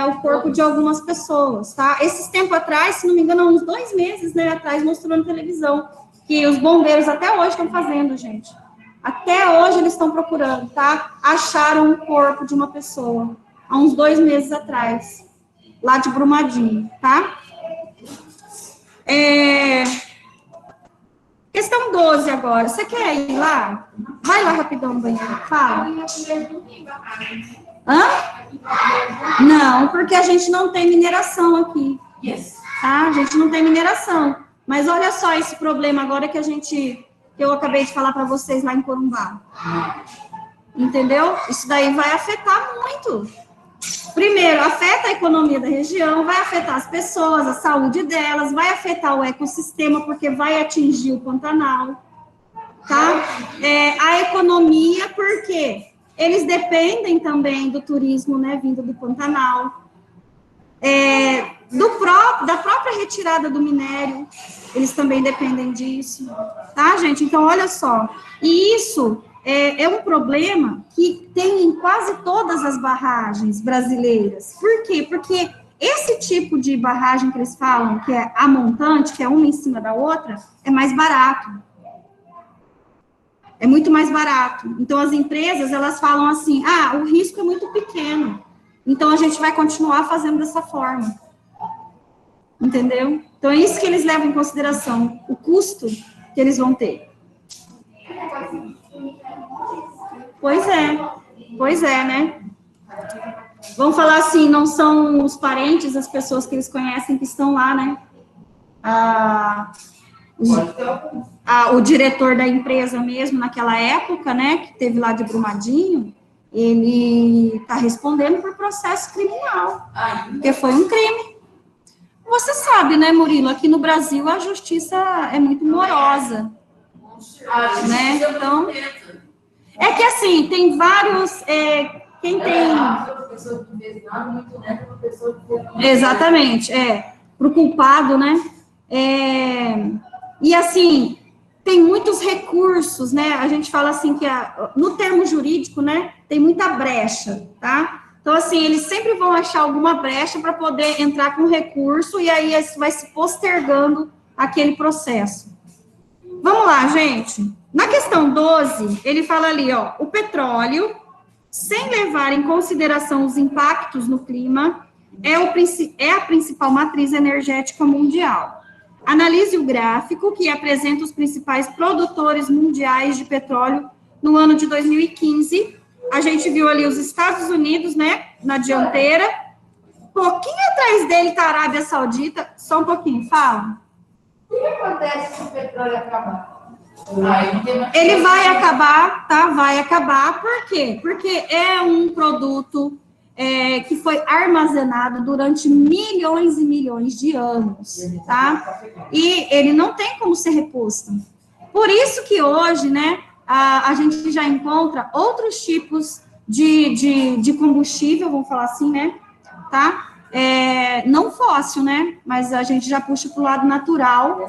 o corpo de algumas pessoas, tá? Esses tempos atrás, se não me engano, uns 2 meses, né, atrás, mostrou na televisão, que os bombeiros até hoje estão fazendo, gente. Até hoje eles estão procurando, tá? Acharam o corpo de uma pessoa, há uns 2 meses atrás, lá de Brumadinho, tá? Questão 12 agora. Você quer ir lá? Vai lá rapidão no banheiro. Fala. Hã? Não, porque a gente não tem mineração aqui. Tá? A gente não tem mineração. Mas olha só esse problema agora que eu acabei de falar para vocês lá em Corumbá. Entendeu? Isso daí vai afetar muito. Primeiro, afeta a economia da região, vai afetar as pessoas, a saúde delas, vai afetar o ecossistema, porque vai atingir o Pantanal, tá? A economia, porque eles dependem também do turismo, né, vindo do Pantanal, da própria retirada do minério, eles também dependem disso, tá, gente? Então, olha só, e isso é um problema que tem em quase todas as barragens brasileiras. Por quê? Porque esse tipo de barragem que eles falam, que é a montante, que é uma em cima da outra, é mais barato. É muito mais barato. Então, as empresas, elas falam assim, o risco é muito pequeno, então a gente vai continuar fazendo dessa forma. Entendeu? Então, é isso que eles levam em consideração, o custo que eles vão ter. Pois é, né? Vamos falar assim, não são os parentes, as pessoas que eles conhecem que estão lá, né? O diretor da empresa mesmo, naquela época, né, que teve lá de Brumadinho, ele está respondendo por processo criminal, porque foi um crime. Você sabe, né, Murilo, aqui no Brasil a justiça é muito morosa, né? Então, é que assim, tem vários, quem tem... Exatamente, para o culpado, né? E assim, tem muitos recursos, né? A gente fala assim que no termo jurídico, né, tem muita brecha, tá? Então, assim, eles sempre vão achar alguma brecha para poder entrar com recurso e aí isso vai se postergando aquele processo. Vamos lá, gente. Na questão 12, ele fala ali, ó, o petróleo, sem levar em consideração os impactos no clima, é a principal matriz energética mundial. Analise o gráfico que apresenta os principais produtores mundiais de petróleo no ano de 2015. A gente viu ali os Estados Unidos, né, na dianteira. Um pouquinho atrás dele está a Arábia Saudita. Só um pouquinho, fala.
O que acontece se o petróleo acabar?
Ele vai acabar, tá? Vai acabar. Por quê? Porque é um produto que foi armazenado durante milhões e milhões de anos, tá? E ele não tem como ser reposto. Por isso que hoje, né, a gente já encontra outros tipos de combustível, vamos falar assim, né, tá? Não fóssil, né, mas a gente já puxa para o lado natural.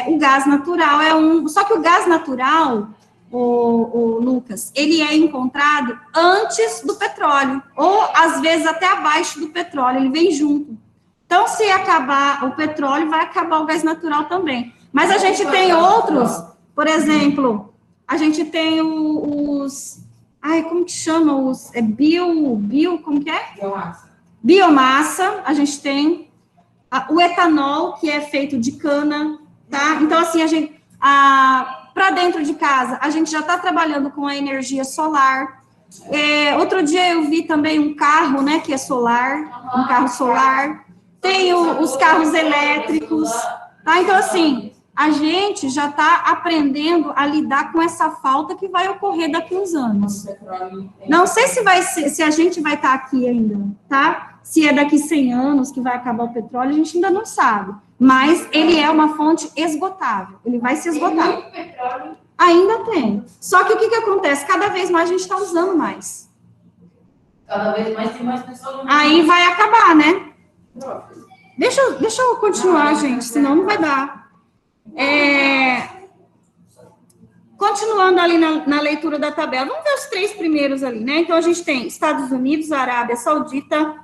O gás natural só que o gás natural, o Lucas, ele é encontrado antes do petróleo, ou às vezes até abaixo do petróleo, ele vem junto. Então, se acabar o petróleo, vai acabar o gás natural também. Mas a gente tem outros, por exemplo, a gente tem como que chama? Como que é? Biomassa, a gente tem o etanol, que é feito de cana, tá? Então, assim, para dentro de casa, a gente já está trabalhando com a energia solar. Outro dia eu vi também um carro, né, que é solar, um carro solar. Tem os carros elétricos, tá? Então, assim, a gente já está aprendendo a lidar com essa falta que vai ocorrer daqui a uns anos. Não sei se a gente vai estar aqui ainda, tá? Se é daqui 100 anos que vai acabar o petróleo, a gente ainda não sabe. Mas ele é uma fonte esgotável, ele vai se esgotar. Ainda tem. Só que o que acontece? Cada vez mais a gente está usando mais.
Cada vez mais tem mais pessoas.
Aí vai acabar, né? Deixa eu continuar, gente, senão não vai dar. Continuando ali na leitura da tabela, vamos ver os 3 primeiros ali, né? Então, a gente tem Estados Unidos, Arábia Saudita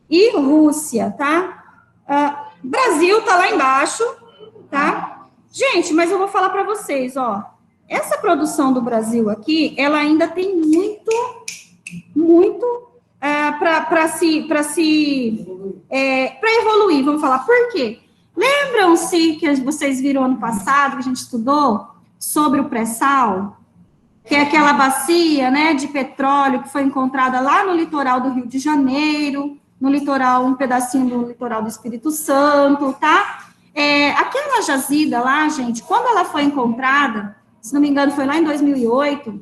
e Rússia, tá? Brasil tá lá embaixo, tá? Gente, mas eu vou falar para vocês, ó. Essa produção do Brasil aqui, ela ainda tem muito para evoluir, vamos falar. Por quê? Lembram-se que vocês viram ano passado, que a gente estudou sobre o pré-sal, que é aquela bacia, né, de petróleo que foi encontrada lá no litoral do Rio de Janeiro, no litoral, um pedacinho do litoral do Espírito Santo, tá? Aquela jazida lá, gente, quando ela foi encontrada, se não me engano, foi lá em 2008,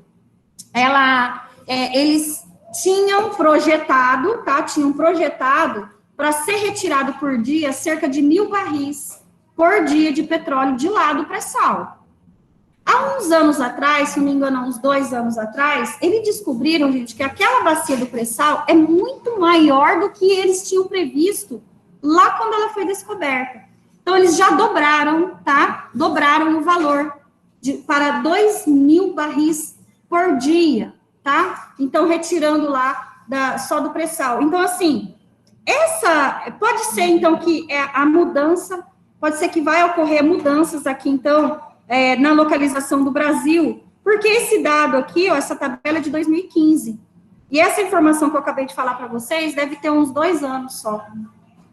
eles tinham projetado, tá? Tinham projetado para ser retirado por dia cerca de 1.000 barris por dia de petróleo de lá do pré-sal. Há uns anos atrás, se não me engano, há uns 2 anos atrás, eles descobriram, gente, que aquela bacia do pré-sal é muito maior do que eles tinham previsto lá quando ela foi descoberta. Então, eles já dobraram, tá? Dobraram o valor para 2.000 barris por dia, tá? Então, retirando lá só do pré-sal. Então, assim, pode ser, então, que a mudança, pode ser que vai ocorrer mudanças aqui, então, na localização do Brasil, porque esse dado aqui, ó, essa tabela é de 2015, e essa informação que eu acabei de falar para vocês deve ter uns 2 anos só,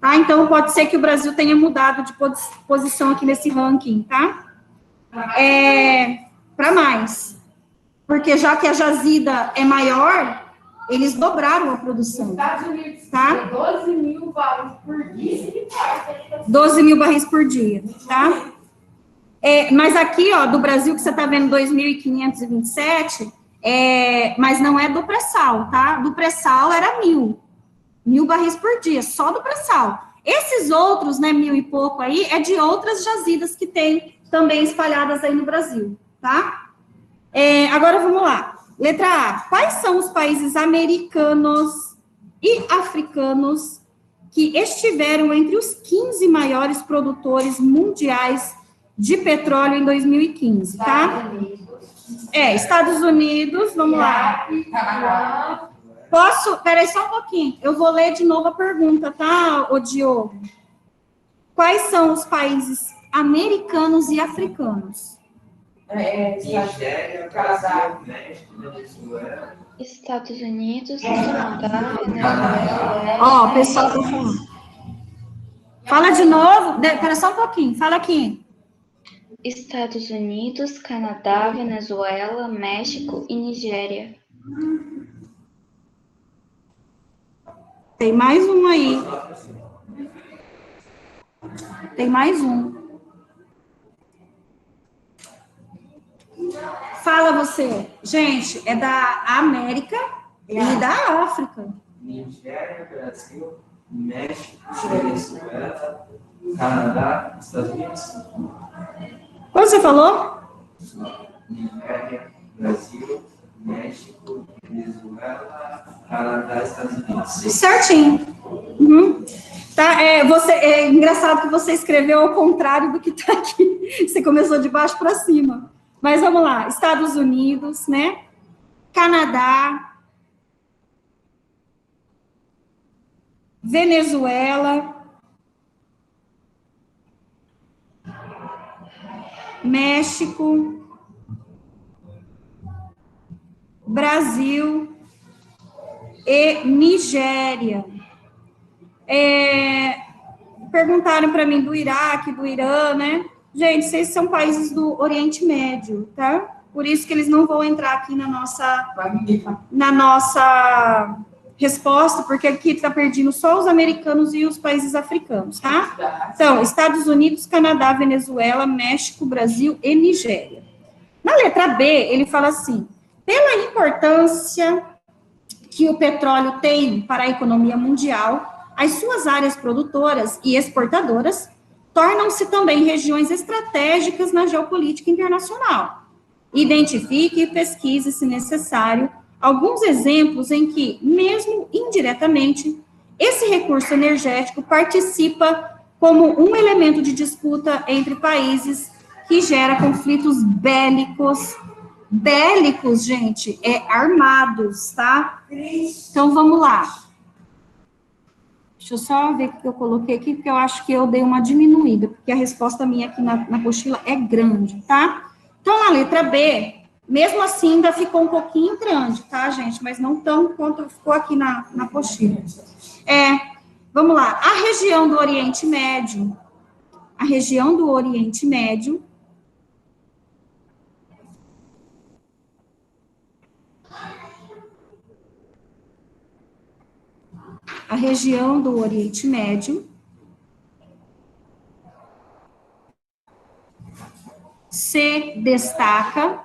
tá? Então, pode ser que o Brasil tenha mudado de posição aqui nesse ranking, tá? Para mais. porque já que a jazida é maior, eles dobraram a produção.
Estados Unidos
Tá?
tem 12 mil barris por dia.
12 mil barris por dia, tá? Mas aqui, ó, do Brasil, que você tá vendo 2.527, mas não é do pré-sal, tá? Do pré-sal era 1.000 barris por dia, só do pré-sal. Esses outros, né, 1.000 e pouco aí, é de outras jazidas que tem também espalhadas aí no Brasil, tá? Agora vamos lá. Letra A. Quais são os países americanos e africanos que estiveram entre os 15 maiores produtores mundiais de petróleo em 2015, tá? Estados Unidos, vamos lá. Peraí só um pouquinho, eu vou ler de novo a pergunta, tá, ô Diogo? Quais são os países americanos e africanos?
Nigéria, Brasil, México, Venezuela.
Estados Unidos, Canadá, Venezuela.
Ó, pessoal, tá falando. Fala de novo, pera só um pouquinho, fala aqui.
Estados Unidos, Canadá, Venezuela, México e Nigéria.
Tem mais um aí. Tem mais um. Fala você. Gente, é da América e da África.
Nigéria, Brasil, México, Venezuela, Canadá, Estados Unidos.
Quando você falou?
Nigéria, Brasil, México, Venezuela, Canadá, Estados Unidos.
Certinho. Uhum. Tá, é engraçado que você escreveu ao contrário do que está aqui. Você começou de baixo para cima. Mas vamos lá. Estados Unidos, né? Canadá. Venezuela. México. Brasil e Nigéria. Perguntaram para mim do Iraque, do Irã, né? Gente, esses são países do Oriente Médio, tá? Por isso que eles não vão entrar aqui na nossa resposta, porque aqui está perdendo só os americanos e os países africanos, tá? Então, Estados Unidos, Canadá, Venezuela, México, Brasil e Nigéria. Na letra B, ele fala assim: pela importância que o petróleo tem para a economia mundial, as suas áreas produtoras e exportadoras tornam-se também regiões estratégicas na geopolítica internacional. Identifique e pesquise, se necessário, alguns exemplos em que, mesmo indiretamente, esse recurso energético participa como um elemento de disputa entre países que gera conflitos bélicos. Bélicos, gente, armados, tá? Então, vamos lá. Deixa eu só ver o que eu coloquei aqui, porque eu acho que eu dei uma diminuída, porque a resposta minha aqui na apostila é grande, tá? Então, na letra B, mesmo assim, ainda ficou um pouquinho grande, tá, gente? Mas não tão quanto ficou aqui na apostila. Vamos lá. A região do Oriente Médio, a região do Oriente Médio, a região do Oriente Médio se destaca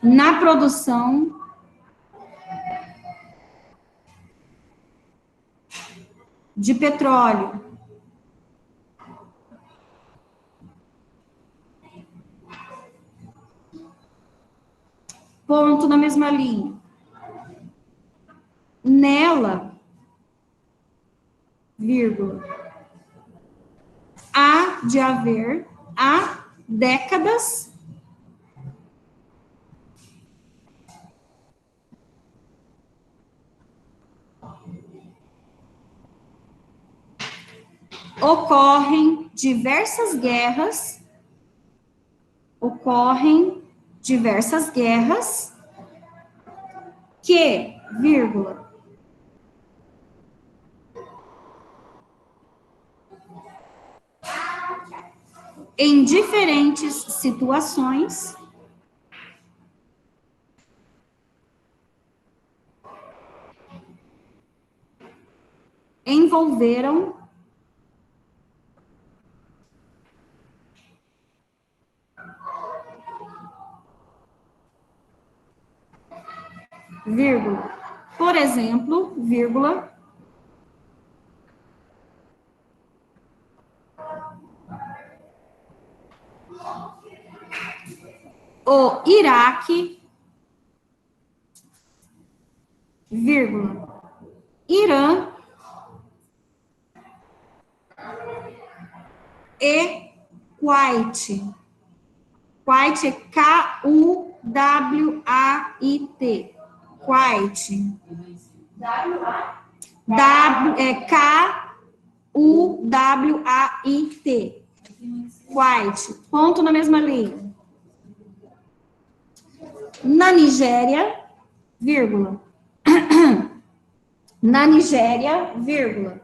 na produção de petróleo. Ponto na mesma linha. Nela, vírgula, há de haver, há décadas, ocorrem diversas guerras, que, vírgula, em diferentes situações, envolveram vírgula, por exemplo, vírgula, o Iraque, vírgula, Irã e Kuwait. Kuwait é K-U-W-A-I-T. Kuwait. K-U-W-A-I-T. Kuwait. Ponto na mesma linha. Na Nigéria, vírgula. Na Nigéria, vírgula.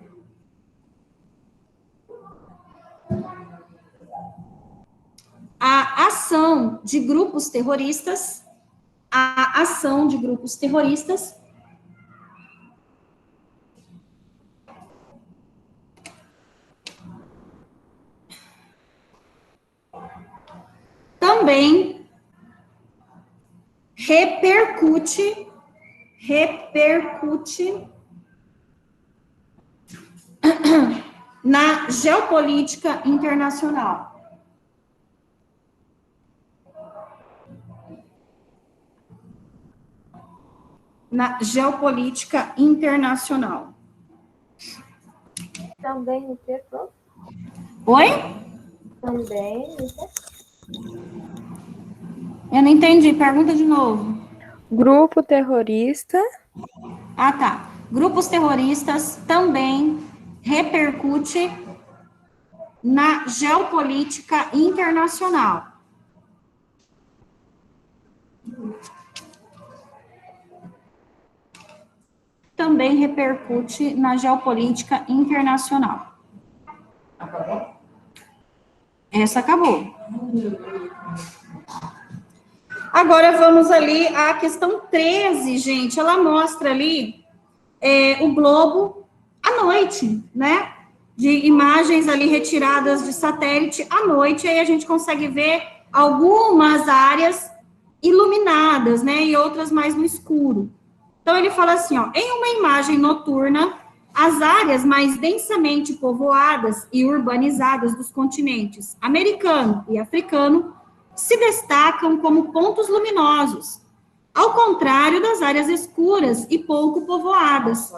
A ação de grupos terroristas, também repercute na geopolítica internacional. Na geopolítica internacional.
Também no quê?
Oi?
Também no quê?
Eu não entendi, pergunta de novo.
Grupo terrorista.
Ah, tá. Grupos terroristas também repercute na geopolítica internacional. Também repercute na geopolítica internacional.
Acabou?
Essa acabou. Agora vamos ali à questão 13, gente. Ela mostra ali o globo à noite, né? De imagens ali retiradas de satélite à noite. Aí a gente consegue ver algumas áreas iluminadas, né? E outras mais no escuro. Então ele fala assim, ó, em uma imagem noturna, as áreas mais densamente povoadas e urbanizadas dos continentes americano e africano se destacam como pontos luminosos, ao contrário das áreas escuras e pouco povoadas.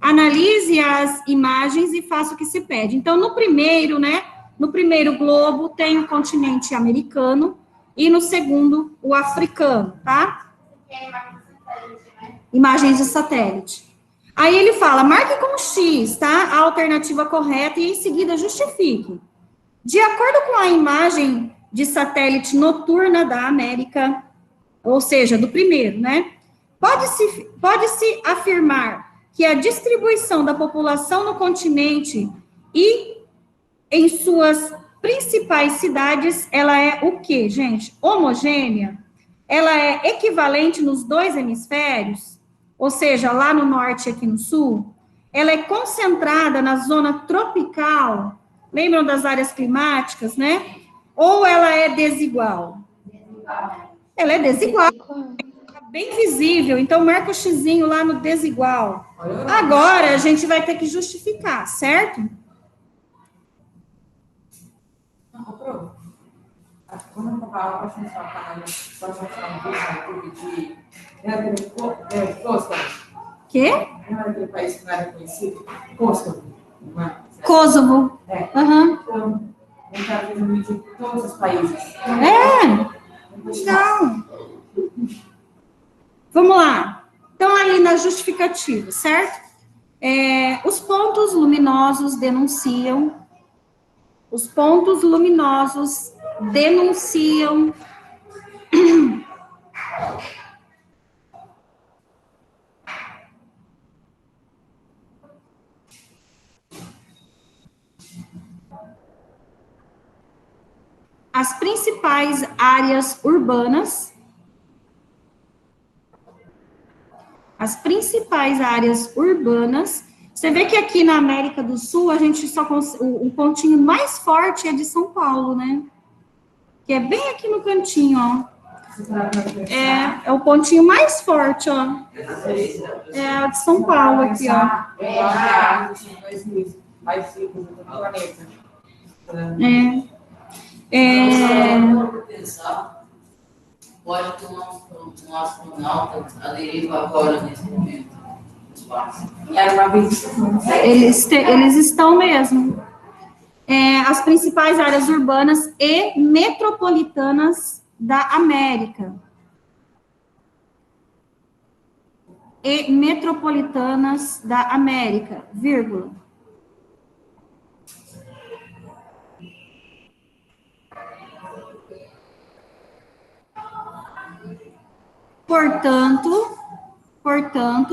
Analise as imagens e faça o que se pede. Então, no primeiro, né, no primeiro globo tem o continente americano e no segundo o africano, tá? Imagens de satélite. Aí ele fala, marque com X, tá? A alternativa correta e em seguida justifique. De acordo com a imagem de satélite noturna da América, ou seja, do primeiro, né? Pode-se afirmar que a distribuição da população no continente e em suas principais cidades, ela é o quê, gente? Homogênea? Ela é equivalente nos dois hemisférios? Ou seja, lá no norte e aqui no sul? Ela é concentrada na zona tropical? Lembram das áreas climáticas, né? Ou ela é desigual? Ela é desigual. Tá bem visível. Então, marca o xizinho lá no desigual. Agora, a gente vai ter que justificar, certo?
Quando eu falar, posso mostrar o canal, posso mostrar um vídeo no YouTube de Kosovo?
Quê?
Não era aquele país que não era conhecido? Kosovo.
Kosovo.
É.
Aham.
Então, eu quero fazer um vídeo de todos os países.
Legal. Vamos lá. Então, aí na justificativa, certo? Os pontos luminosos denunciam. Os pontos luminosos denunciam as principais áreas urbanas. As principais áreas urbanas. Você vê que aqui na América do Sul, a gente só o pontinho mais forte é de São Paulo, né? Que é bem aqui no cantinho, ó. É o pontinho mais forte, ó. É a de São Paulo aqui, ó.
Pode ter um astronauta aderido agora nesse momento. Era uma vez.
Eles estão mesmo. As principais áreas urbanas e metropolitanas da América. E metropolitanas da América, vírgula. Portanto,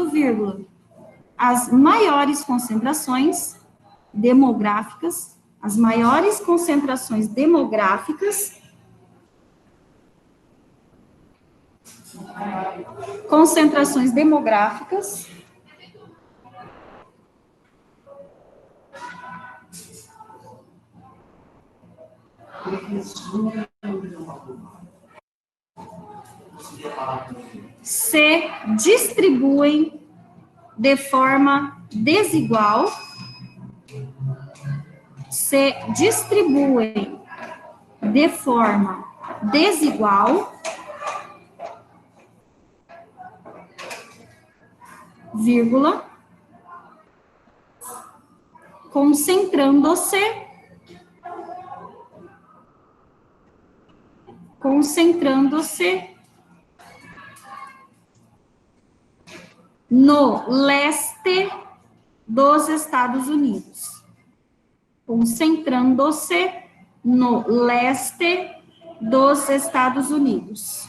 vírgula, as maiores concentrações demográficas, se distribuem de forma desigual, vírgula, concentrando-se no leste dos Estados Unidos. Concentrando-se no leste dos Estados Unidos.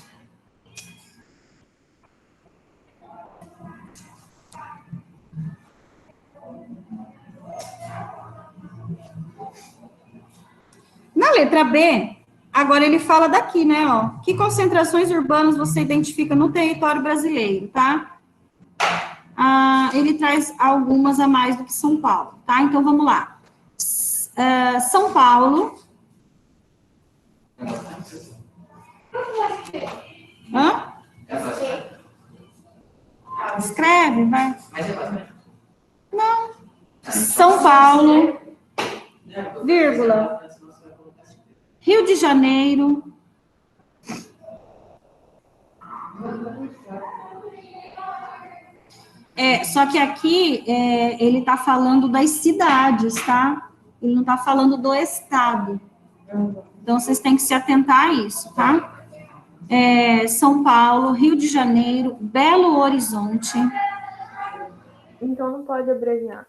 Na letra B, agora ele fala daqui, né, ó. Que concentrações urbanas você identifica no território brasileiro, tá? Ele traz algumas a mais do que São Paulo, tá? Então, vamos lá. São Paulo. Hã? Escreve, vai. Não. São Paulo, vírgula, Rio de Janeiro, só que aqui ele está falando das cidades, tá? Ele não está falando do estado. Então, vocês têm que se atentar a isso, tá? São Paulo, Rio de Janeiro, Belo Horizonte.
Então não pode abreviar.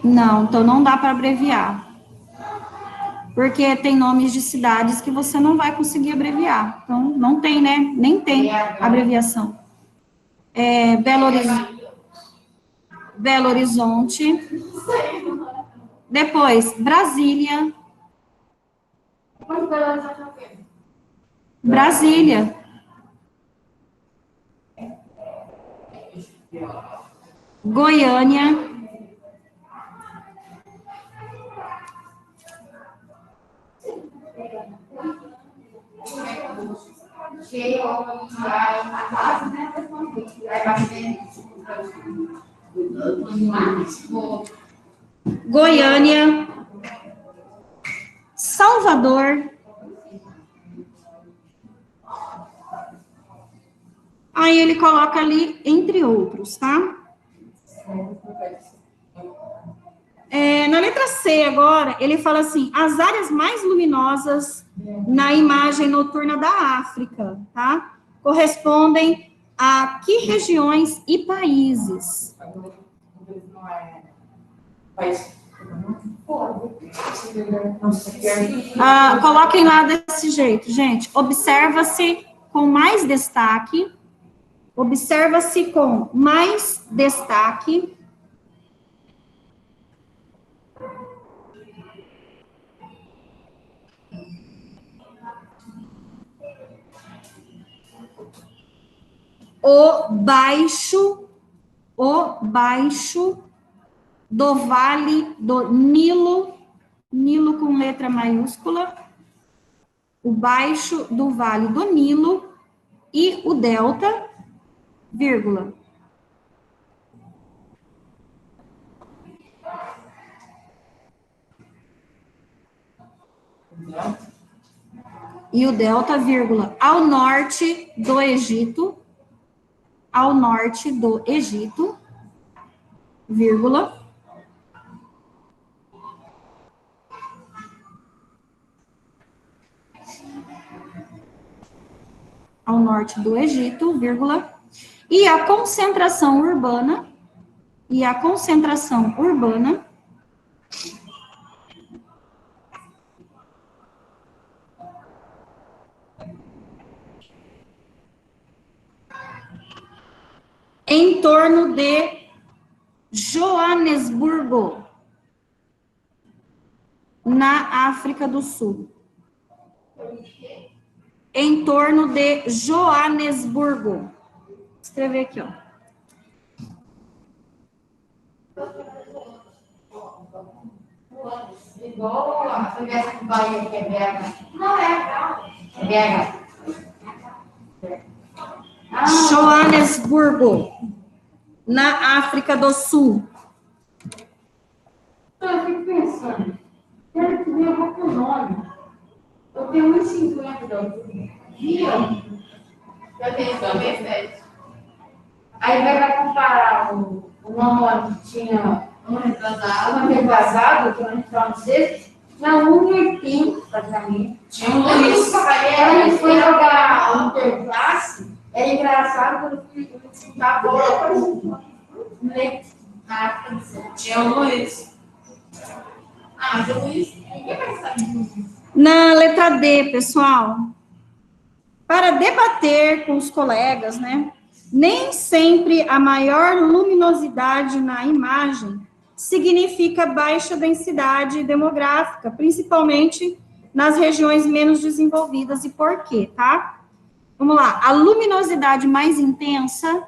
Não, então não dá para abreviar. Porque tem nomes de cidades que você não vai conseguir abreviar. Então, não tem, né? Nem tem abreviação. Belo Horizonte. Depois, Brasília. Brasília. Goiânia. Goiânia, Salvador. Aí ele coloca ali, entre outros, tá? Na letra C agora, ele fala assim, as áreas mais luminosas na imagem noturna da África, tá? Correspondem a que regiões e países? Coloquem lá desse jeito, gente. Observa-se com mais destaque. Observa-se com mais destaque. o baixo do Vale do Nilo, Nilo com letra maiúscula, o baixo do Vale do Nilo e o delta, vírgula. E o delta, vírgula, ao norte do Egito, vírgula, ao norte do Egito, vírgula, e a concentração urbana, em torno de Joanesburgo, na África do Sul. Em torno de Joanesburgo. Vou escrever aqui, ó.
Igual a conversa com Bahia, que é BH. Não é BH.
Joanesburgo, na África do Sul.
Eu fico pensando, quero que eu vou com o nome. Eu tenho 1,50 de altura. Viu?
Já tem também fez.
Aí vai comparar o nome que tinha
Um retrasado.
uma retrasada, que eu não francês, na 1,80 praticamente.
Tinha um Luiz.
Ela não foi jogar a interclasse, era engraçado quando eu fui chutar a bola.
Tinha o Luiz. Ah, mas o Luiz, ninguém vai saber disso.
Na letra D, pessoal, para debater com os colegas, né? Nem sempre a maior luminosidade na imagem significa baixa densidade demográfica, principalmente nas regiões menos desenvolvidas. E por quê, tá? Vamos lá. A luminosidade mais intensa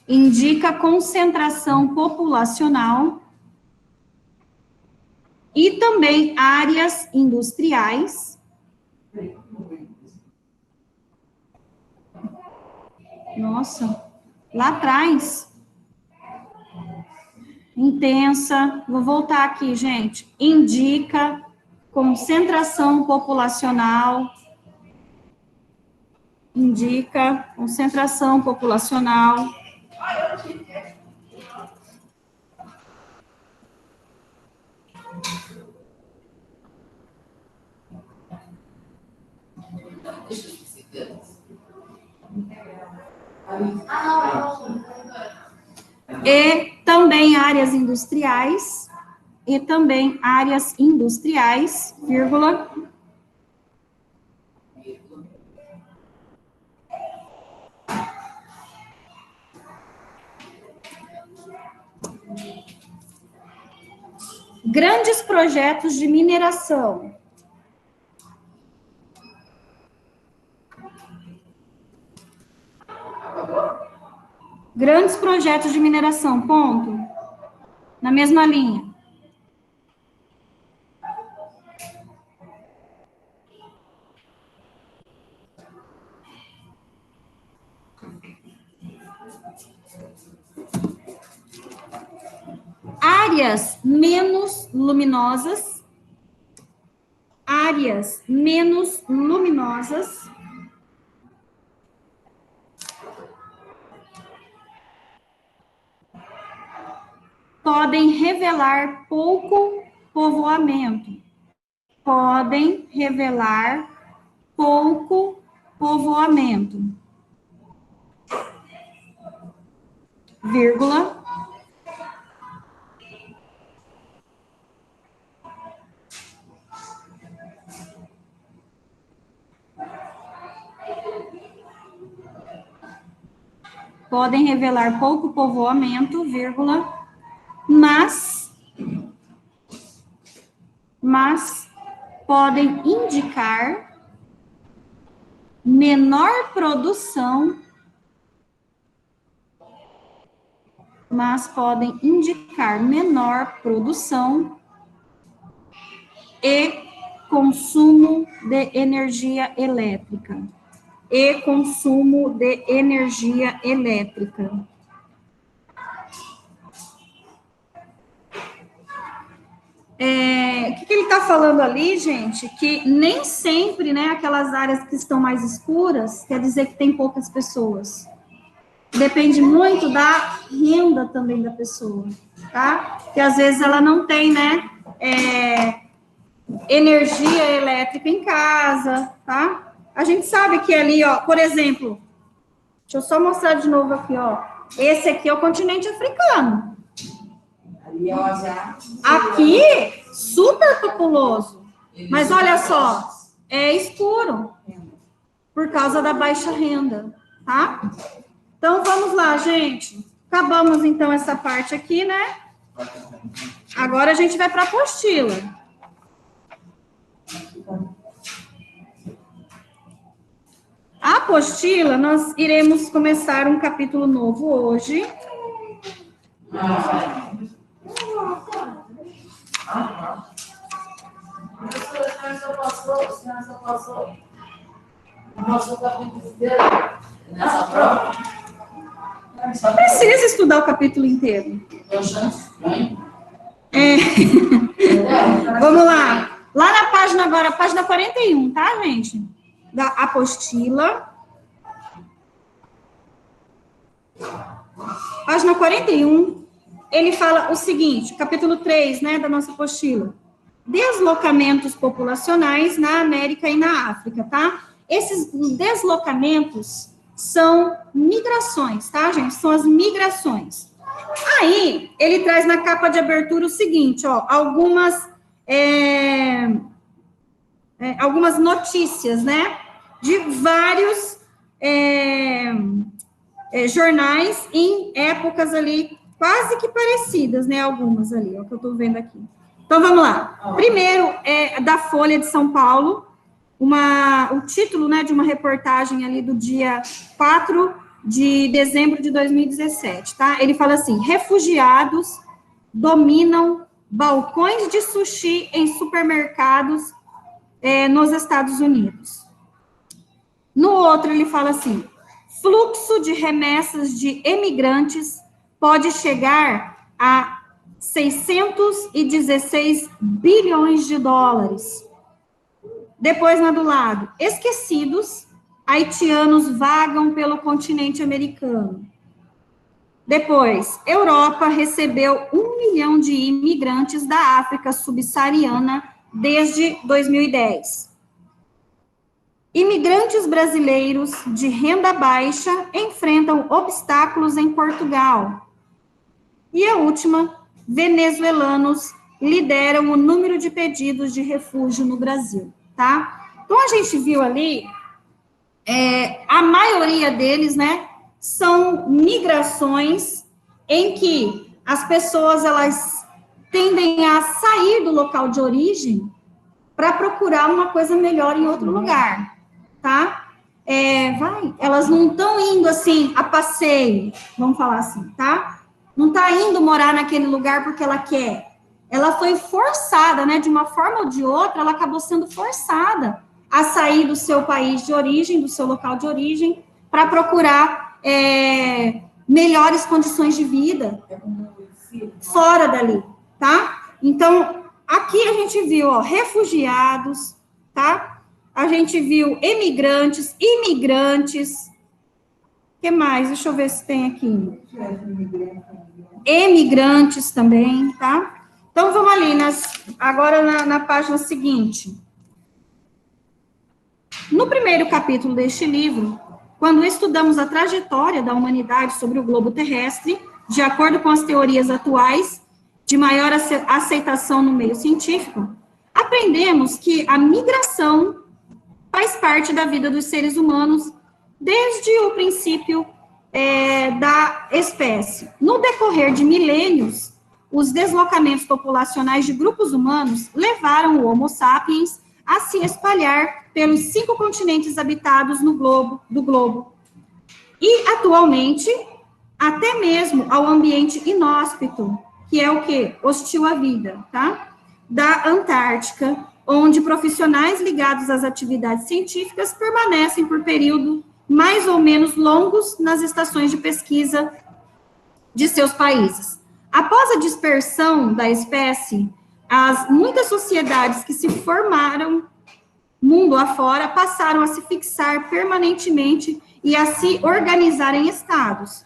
indica concentração populacional e também áreas industriais. Nossa, lá atrás. Intensa. Vou voltar aqui, gente. Indica concentração populacional. E também áreas industriais, vírgula. Grandes projetos de mineração. Grandes projetos de mineração, ponto. Na mesma linha. Áreas menos luminosas. Podem revelar pouco povoamento. Podem revelar pouco povoamento. Vírgula. Podem revelar pouco povoamento, vírgula, mas podem indicar menor produção, e consumo de energia elétrica. O que ele está falando ali, gente? Que nem sempre, né, aquelas áreas que estão mais escuras, quer dizer que tem poucas pessoas. Depende muito da renda também da pessoa, tá? Que às vezes ela não tem, né, energia elétrica em casa, tá? A gente sabe que ali, ó, por exemplo, deixa eu só mostrar de novo aqui, ó. Esse aqui é o continente africano. Aqui, super populoso. Mas olha só, é escuro por causa da baixa renda, tá? Então, vamos lá, gente. Acabamos, então, essa parte aqui, né? Agora a gente vai para a apostila. A apostila, nós iremos começar um capítulo novo hoje. Não precisa estudar o capítulo inteiro. Vamos lá. Lá na página agora, página 41, tá, gente? Da apostila. Página 41, ele fala o seguinte, capítulo 3, né, da nossa apostila. Deslocamentos populacionais na América e na África, tá? Esses deslocamentos são migrações, tá, gente? São as migrações. Aí, ele traz na capa de abertura o seguinte, ó, algumas notícias, né, de vários jornais em épocas ali quase que parecidas, né, algumas ali, ó, que eu tô vendo aqui. Então, vamos lá. Primeiro, é da Folha de São Paulo, o título, né, de uma reportagem ali do dia 4 de dezembro de 2017, tá? Ele fala assim, refugiados dominam balcões de sushi em supermercados nos Estados Unidos. No outro, ele fala assim, fluxo de remessas de emigrantes pode chegar a 616 bilhões de dólares. Depois, lá do lado, esquecidos, haitianos vagam pelo continente americano. Depois, Europa recebeu 1 milhão de imigrantes da África subsaariana desde 2010. Imigrantes brasileiros de renda baixa enfrentam obstáculos em Portugal. E a última, venezuelanos lideram o número de pedidos de refúgio no Brasil, tá? Então, a gente viu ali, a maioria deles, né, são migrações em que as pessoas, elas tendem a sair do local de origem para procurar uma coisa melhor em outro lugar, tá? Elas não estão indo, assim, a passeio, vamos falar assim, tá? Não está indo morar naquele lugar porque ela quer. Ela foi forçada, né, de uma forma ou de outra, ela acabou sendo forçada a sair do seu país de origem, do seu local de origem, para procurar melhores condições de vida fora dali, tá? Então, aqui a gente viu, ó, refugiados, tá? A gente viu emigrantes, imigrantes. O que mais? Deixa eu ver se tem aqui. Emigrantes também, tá? Então, vamos ali, agora na página seguinte. No primeiro capítulo deste livro, quando estudamos a trajetória da humanidade sobre o globo terrestre, de acordo com as teorias atuais, de maior aceitação no meio científico, aprendemos que a migração faz parte da vida dos seres humanos desde o princípio da espécie. No decorrer de milênios, os deslocamentos populacionais de grupos humanos levaram o Homo sapiens a se espalhar pelos 5 continentes habitados do globo. E, atualmente, até mesmo ao ambiente inóspito, que é o quê? Hostil à vida, tá? Da Antártica, onde profissionais ligados às atividades científicas permanecem por período mais ou menos longos nas estações de pesquisa de seus países. Após a dispersão da espécie, muitas sociedades que se formaram mundo afora passaram a se fixar permanentemente e a se organizar em estados.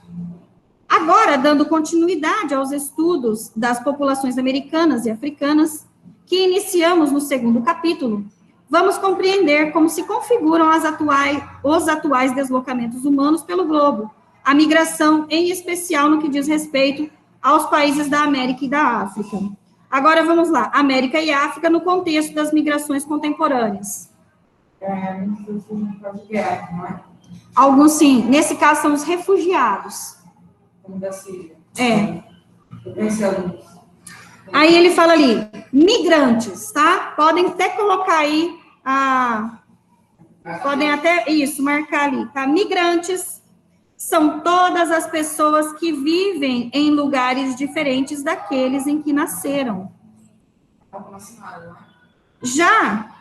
Agora, dando continuidade aos estudos das populações americanas e africanas, que iniciamos no segundo capítulo, vamos compreender como se configuram os atuais deslocamentos humanos pelo globo, a migração, em especial no que diz respeito aos países da América e da África. Agora, vamos lá, América e África no contexto das migrações contemporâneas. Alguns, sim. Nesse caso, são os refugiados.
Como da Síria.
Aí ele fala ali, migrantes, tá? Podem até colocar aí, podem até, marcar ali, tá? Migrantes são todas as pessoas que vivem em lugares diferentes daqueles em que nasceram. Já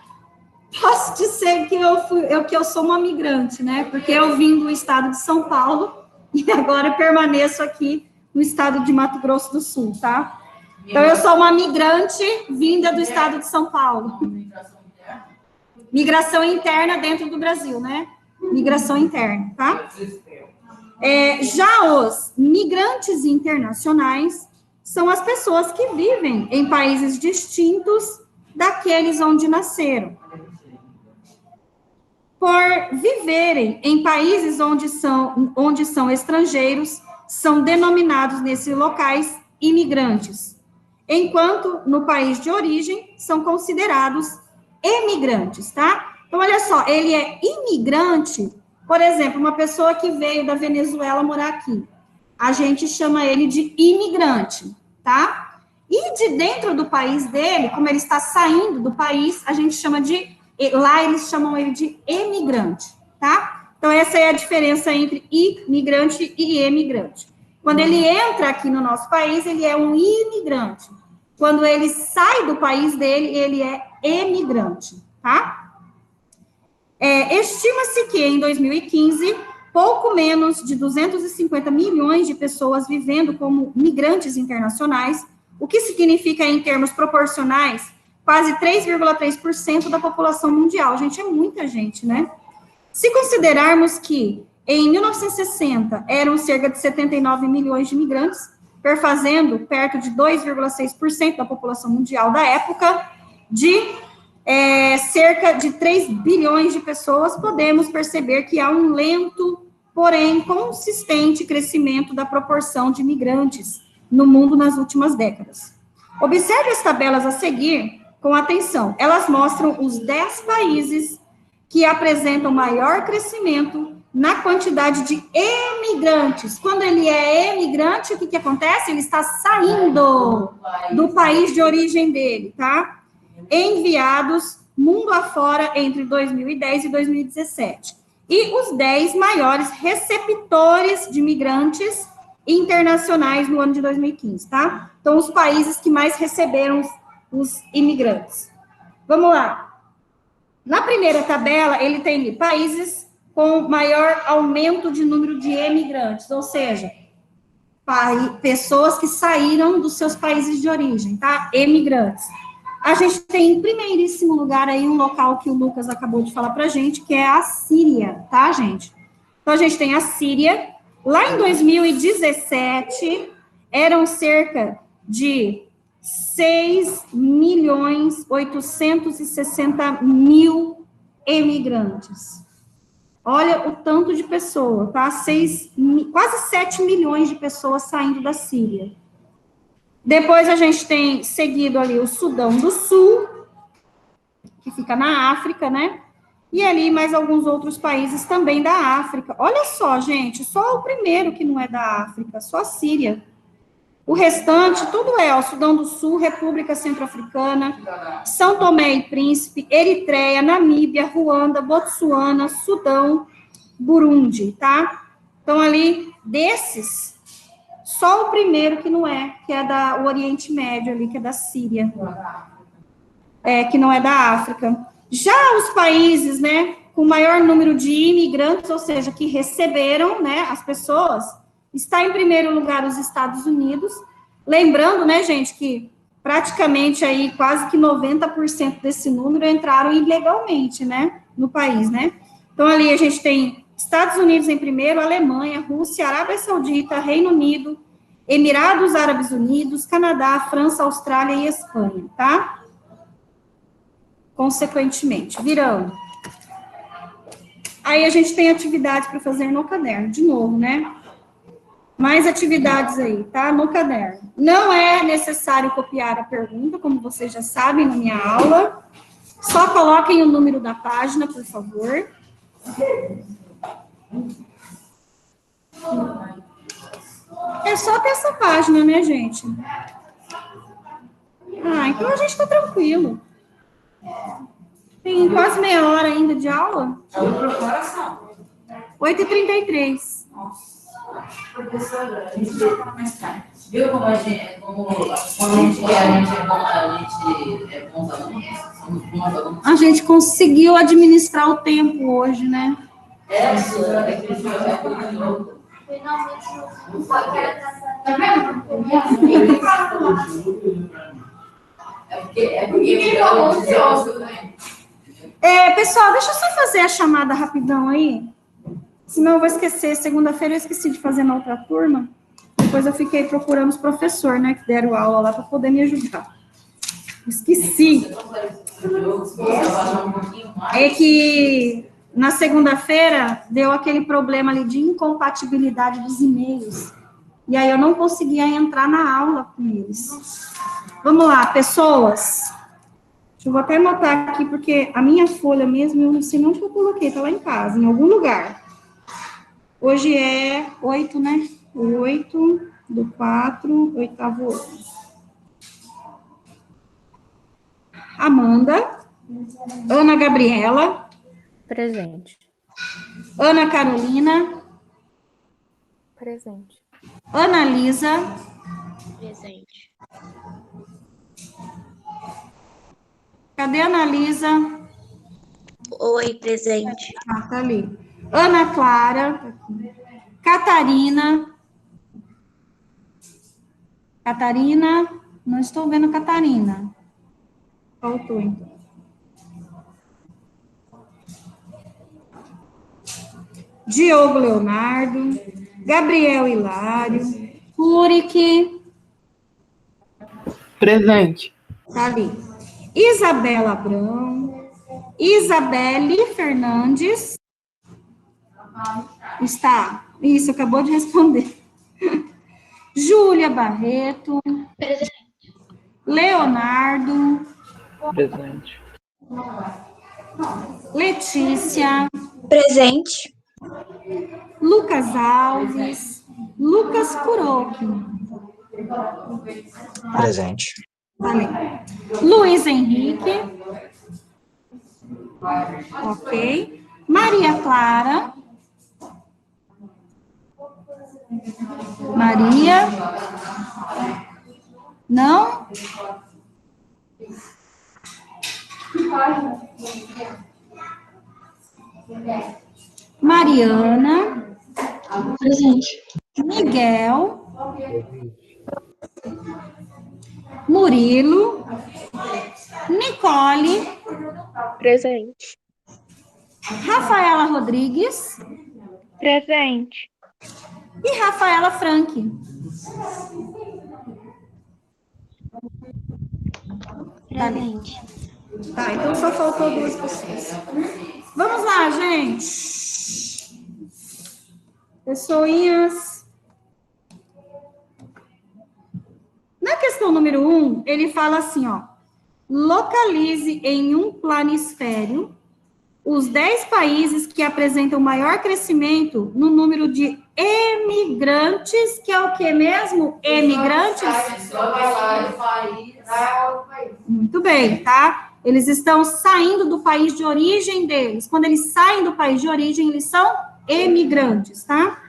posso dizer que eu sou uma migrante, né? Porque eu vim do estado de São Paulo e agora permaneço aqui no estado de Mato Grosso do Sul, tá? Então, eu sou uma migrante vinda do estado de São Paulo. Migração interna dentro do Brasil, né? Migração interna, tá? Já os migrantes internacionais são as pessoas que vivem em países distintos daqueles onde nasceram. Por viverem em países onde são estrangeiros, são denominados nesses locais imigrantes, enquanto no país de origem são considerados emigrantes, tá? Então, olha só, ele é imigrante, por exemplo, uma pessoa que veio da Venezuela morar aqui, a gente chama ele de imigrante, tá? E de dentro do país dele, como ele está saindo do país, a gente chama lá eles chamam ele de emigrante, tá? Então, essa é a diferença entre imigrante e emigrante. Quando ele entra aqui no nosso país, ele é um imigrante. Quando ele sai do país dele, ele é emigrante, tá? Estima-se que, em 2015, pouco menos de 250 milhões de pessoas vivendo como migrantes internacionais, o que significa, em termos proporcionais, quase 3,3% da população mundial. Gente, é muita gente, né? Se considerarmos que, em 1960, eram cerca de 79 milhões de imigrantes, perfazendo perto de 2,6% da população mundial da época, de cerca de 3 bilhões de pessoas, podemos perceber que há um lento, porém consistente crescimento da proporção de imigrantes no mundo nas últimas décadas. Observe as tabelas a seguir com atenção. Elas mostram os 10 países que apresentam maior crescimento na quantidade de emigrantes. Quando ele é emigrante, o que acontece? Ele está saindo do país de origem dele, tá? Enviados mundo afora entre 2010 e 2017. E os 10 maiores receptores de imigrantes internacionais no ano de 2015, tá? Então, os países que mais receberam os imigrantes. Vamos lá. Na primeira tabela, ele tem países com maior aumento de número de emigrantes, ou seja, pessoas que saíram dos seus países de origem, tá? Emigrantes. A gente tem em primeiríssimo lugar aí um local que o Lucas acabou de falar pra gente, que é a Síria, tá, gente? Então, a gente tem a Síria. Lá em 2017, eram cerca de 6.860.000 emigrantes. Olha o tanto de pessoa, tá? Quase 7 milhões de pessoas saindo da Síria. Depois a gente tem seguido ali o Sudão do Sul, que fica na África, né? E ali mais alguns outros países também da África. Olha só, gente, só o primeiro que não é da África, só a Síria. O restante, tudo ó, Sudão do Sul, República Centro-Africana, São Tomé e Príncipe, Eritreia, Namíbia, Ruanda, Botsuana, Sudão, Burundi, tá? Então, ali, desses, só o primeiro que não é, que é o Oriente Médio ali, que é da Síria. Que não é da África. Já os países, né, com maior número de imigrantes, ou seja, que receberam, né, as pessoas, está em primeiro lugar os Estados Unidos. Lembrando, né, gente, que praticamente aí quase que 90% desse número entraram ilegalmente, né, no país, né? Então, ali a gente tem Estados Unidos em primeiro, Alemanha, Rússia, Arábia Saudita, Reino Unido, Emirados Árabes Unidos, Canadá, França, Austrália e Espanha, tá? Consequentemente, virando. Aí a gente tem atividades para fazer no caderno, de novo, né? Mais atividades aí, tá? No caderno. Não é necessário copiar a pergunta, como vocês já sabem na minha aula. Só coloquem o número da página, por favor. É só ter essa página, né, gente? Então a gente tá tranquilo. Tem quase meia hora ainda de aula. 8h33.
Professora, a gente vai falar mais tarde. Viu como a gente é bom alunos? Somos bons alunos.
A gente conseguiu administrar o tempo hoje, né?
Finalmente, não foi. Tá vendo?
Pessoal, deixa eu só fazer a chamada rapidão aí. Senão eu vou esquecer. Segunda-feira eu esqueci de fazer na outra turma. Depois eu fiquei procurando os professores, né, que deram aula lá para poder me ajudar. Esqueci. É que na segunda-feira deu aquele problema ali de incompatibilidade dos e-mails. E aí eu não conseguia entrar na aula com eles. Vamos lá, pessoas. Eu vou até anotar aqui, porque a minha folha mesmo, eu não sei onde que eu coloquei, tá lá em casa, em algum lugar. Hoje é 8, né? 8/4, 8º ano. Amanda. Ana Gabriela.
Presente.
Ana Carolina.
Presente.
Ana Lisa.
Presente.
Cadê a Ana Lisa?
Oi, presente.
Tá ali. Ana Clara. Catarina. Catarina. Não estou vendo Catarina. Faltou, então. Diogo Leonardo. Gabriel Hilário. Curique.
Presente.
Tá ali. Isabela Abrão. Isabelle Fernandes. Está. Isso, acabou de responder. Júlia Barreto.
Presente.
Leonardo.
Presente.
Letícia.
Presente.
Lucas Alves. Lucas Kuroki.
Presente.
Valeu. Luiz Henrique. Ok. Maria Clara. Maria. Não? Mariana.
Presente.
Miguel. Murilo. Nicole.
Presente.
Rafaela Rodrigues.
Presente.
E Rafaela Frank.
Presente.
Tá, então só faltou 2 pessoas. Vamos lá, gente. Pessoinhas. Na questão número 1, ele fala assim, ó. Localize em um planisfério os 10 países que apresentam maior crescimento no número de emigrantes, que é o que mesmo? Emigrantes? Muito bem, tá? Eles estão saindo do país de origem deles. Quando eles saem do país de origem, eles são emigrantes, tá?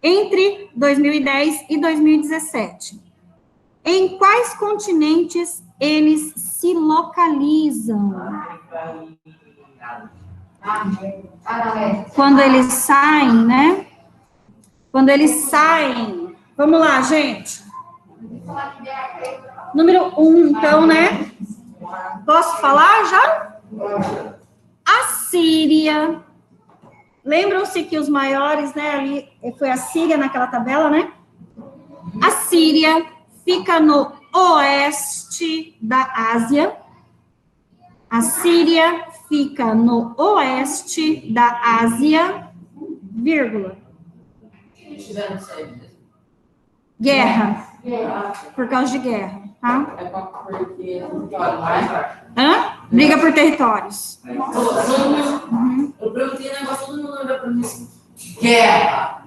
Entre 2010 e 2017. Em quais continentes eles se localizam? Quando eles saem, né? Quando eles saem. Vamos lá, gente. Número 1, então, né? Posso falar já? A Síria. Lembram-se que os maiores, né? Ali foi a Síria naquela tabela, né? A Síria fica no oeste da Ásia. A Síria fica no oeste da Ásia, vírgula. Guerra. Por causa de guerra, tá? Hã? Briga por territórios.
Eu perguntei um negócio, todo mundo olhou pra mim assim. Guerra!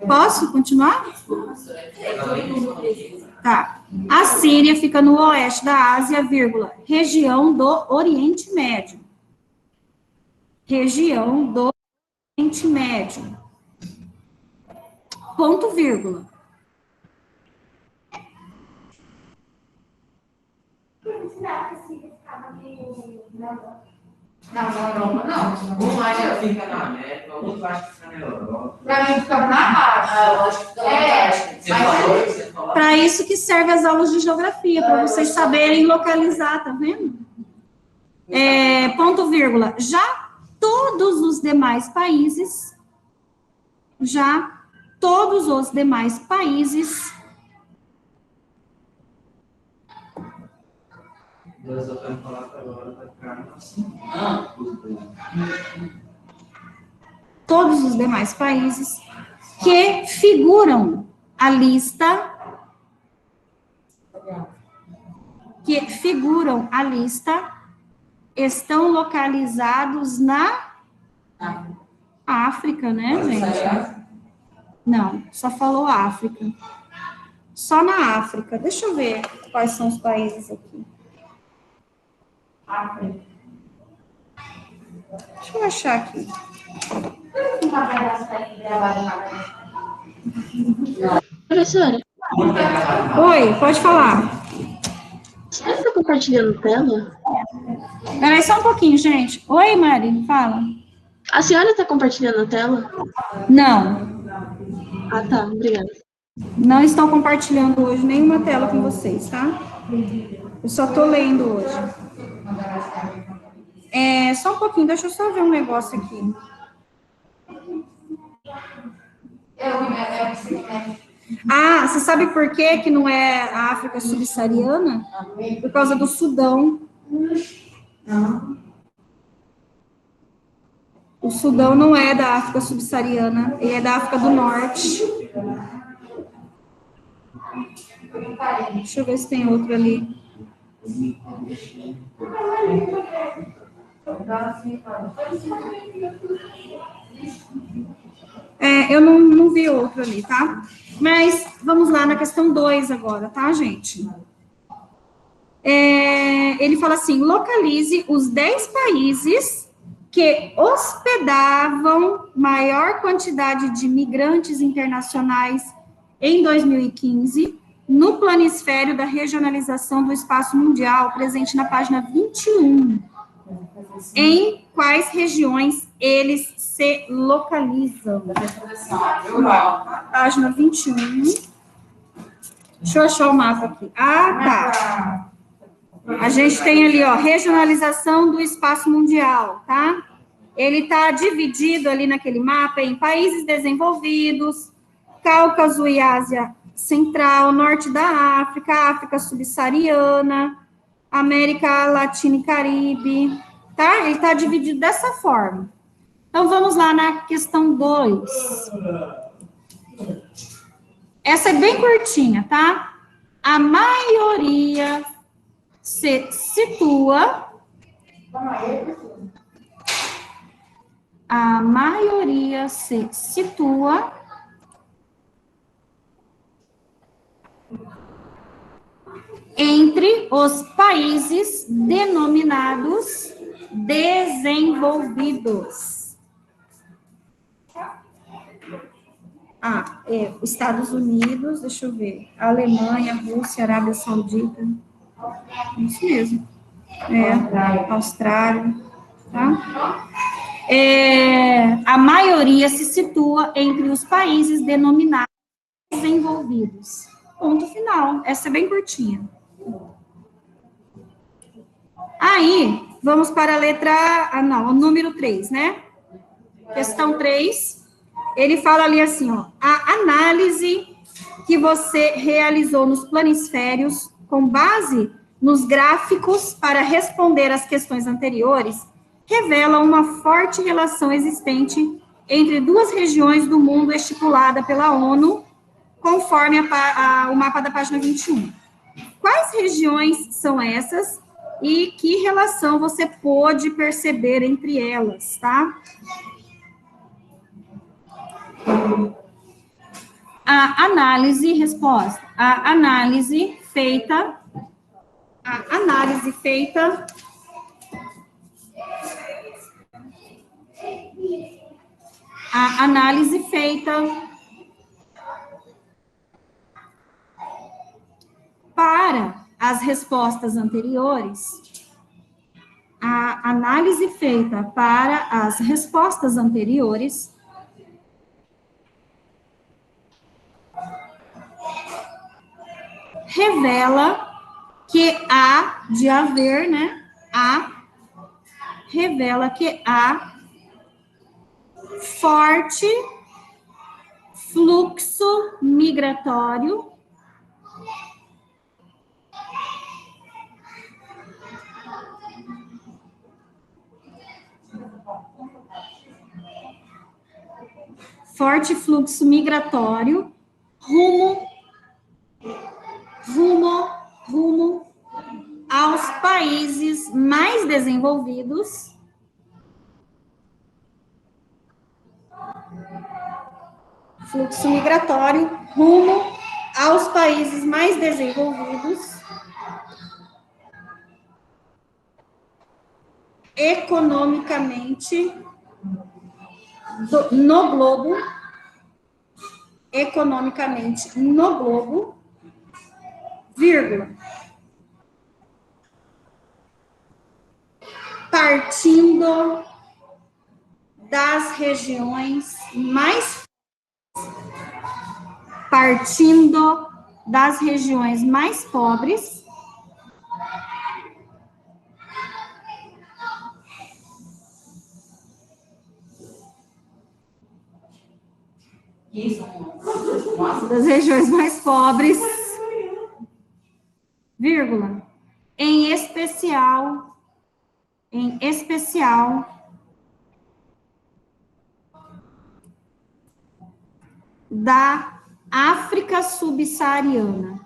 Posso continuar? Tá. A Síria fica no oeste da Ásia, vírgula, região do Oriente Médio. Região do Oriente Médio. Ponto, vírgula.
Não.
Um acha que fica na América, outro acha que fica na Europa.
Pra mim ficava na Ásia.
Eu acho que
Você falou?
Para isso que serve as aulas de geografia, para vocês saberem localizar, tá vendo? Ponto, vírgula. Já todos os demais países,
Deus, eu quero falar para agora, vai ficar assim.
todos os demais países que figuram a lista, estão localizados na África, né, gente? Não, só falou África. Só na África. Deixa eu ver quais são os países aqui.
África.
Deixa eu achar aqui.
Professora,
Oi, pode falar.
você está compartilhando tela?
Peraí só um pouquinho, gente. Oi, Mari, fala.
A senhora está compartilhando a tela?
Não,
Ah, tá. Obrigada.
não estou compartilhando hoje nenhuma tela com vocês, tá? Eu só tô lendo hoje. Só um pouquinho, deixa eu só ver um negócio aqui. Ah, você sabe por que não é a África subsaariana? Por causa do Sudão. O Sudão não é da África subsaariana, ele é da África do Norte. Deixa eu ver se tem outro ali. Eu não vi outro ali, tá? Mas vamos lá na questão 2 agora, tá, gente? Ele fala assim, localize os 10 países que hospedavam maior quantidade de migrantes internacionais em 2015 no planisfério da regionalização do espaço mundial, presente na página 21. Em quais regiões eles se localizam? Página 21. Deixa eu achar o mapa aqui. Ah, tá. A gente tem ali, ó, regionalização do espaço mundial, tá? Ele está dividido ali naquele mapa em países desenvolvidos, Cáucaso e Ásia Central, Norte da África, África Subsaariana, América Latina e Caribe, tá? Ele está dividido dessa forma. Então, vamos lá na questão 2. Essa é bem curtinha, tá? A maioria se situa... A maioria se situa entre os países denominados desenvolvidos. Estados Unidos, deixa eu ver, Alemanha, Rússia, Arábia Saudita, isso mesmo, Austrália, tá? A maioria se situa entre os países denominados desenvolvidos. Ponto final, essa é bem curtinha. Aí, vamos para a letra, o número 3, né? Questão 3, ele fala ali assim, ó, a análise que você realizou nos planisférios, com base nos gráficos para responder às questões anteriores, revela uma forte relação existente entre duas regiões do mundo estipulada pela ONU, conforme o mapa da página 21. Quais regiões são essas e que relação você pôde perceber entre elas, tá? A análise, resposta. A análise feita para as respostas anteriores, a análise feita para as respostas anteriores revela que há de haver, né? Revela que há forte fluxo migratório rumo aos países mais desenvolvidos, fluxo migratório rumo aos países mais desenvolvidos, economicamente no globo, vírgula, partindo das regiões mais pobres, vírgula, em especial da África subsaariana.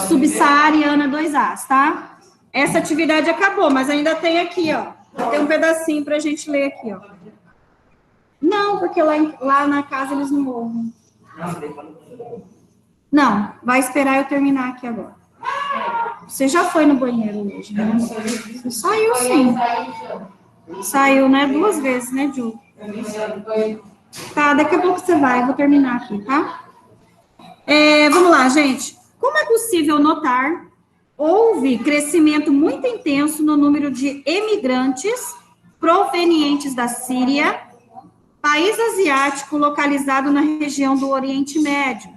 Subsaariana, 2 As, tá? Essa atividade acabou, mas ainda tem aqui, ó. Tem um pedacinho pra gente ler aqui, ó. Não, porque lá na casa eles não ouvem. Não, vai esperar eu terminar aqui agora. Você já foi no banheiro hoje, né? Você saiu, sim. Saiu, né? 2 vezes, né, Ju? Tá, daqui a pouco você vai, eu vou terminar aqui, tá? Vamos lá, gente. Como é possível notar, houve crescimento muito intenso no número de emigrantes provenientes da Síria, país asiático localizado na região do Oriente Médio,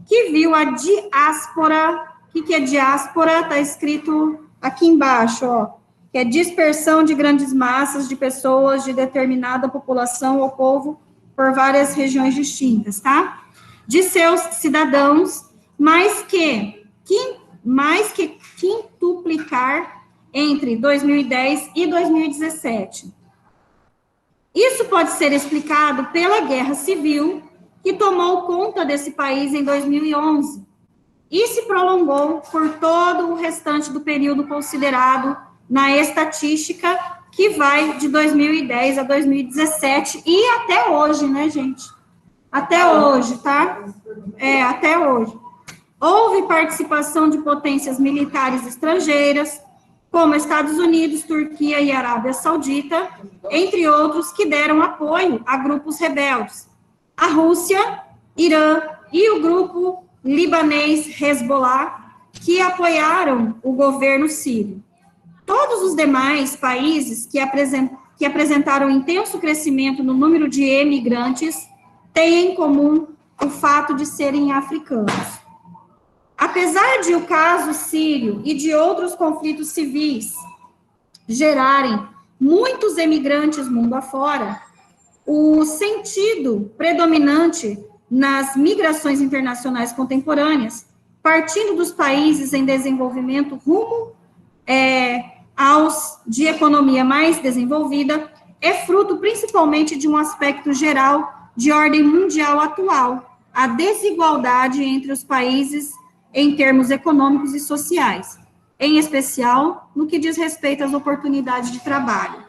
que viu a diáspora O que é diáspora? Está escrito aqui embaixo, ó, que é dispersão de grandes massas de pessoas de determinada população ou povo por várias regiões distintas, tá? De seus cidadãos, mais que quintuplicar entre 2010 e 2017. Isso pode ser explicado pela guerra civil que tomou conta desse país em 2011 e se prolongou por todo o restante do período considerado na estatística, que vai de 2010 a 2017 e até hoje, né, gente? Até hoje, tá? Até hoje. Houve participação de potências militares estrangeiras, como Estados Unidos, Turquia e Arábia Saudita, entre outros, que deram apoio a grupos rebeldes. A Rússia, Irã e o grupo libanês Hezbollah, que apoiaram o governo sírio. Todos os demais países que apresentaram intenso crescimento no número de emigrantes têm em comum o fato de serem africanos. Apesar de o caso sírio e de outros conflitos civis gerarem muitos emigrantes mundo afora, o sentido predominante nas migrações internacionais contemporâneas, partindo dos países em desenvolvimento rumo aos de economia mais desenvolvida, é fruto principalmente de um aspecto geral de ordem mundial atual, a desigualdade entre os países em termos econômicos e sociais, em especial no que diz respeito às oportunidades de trabalho.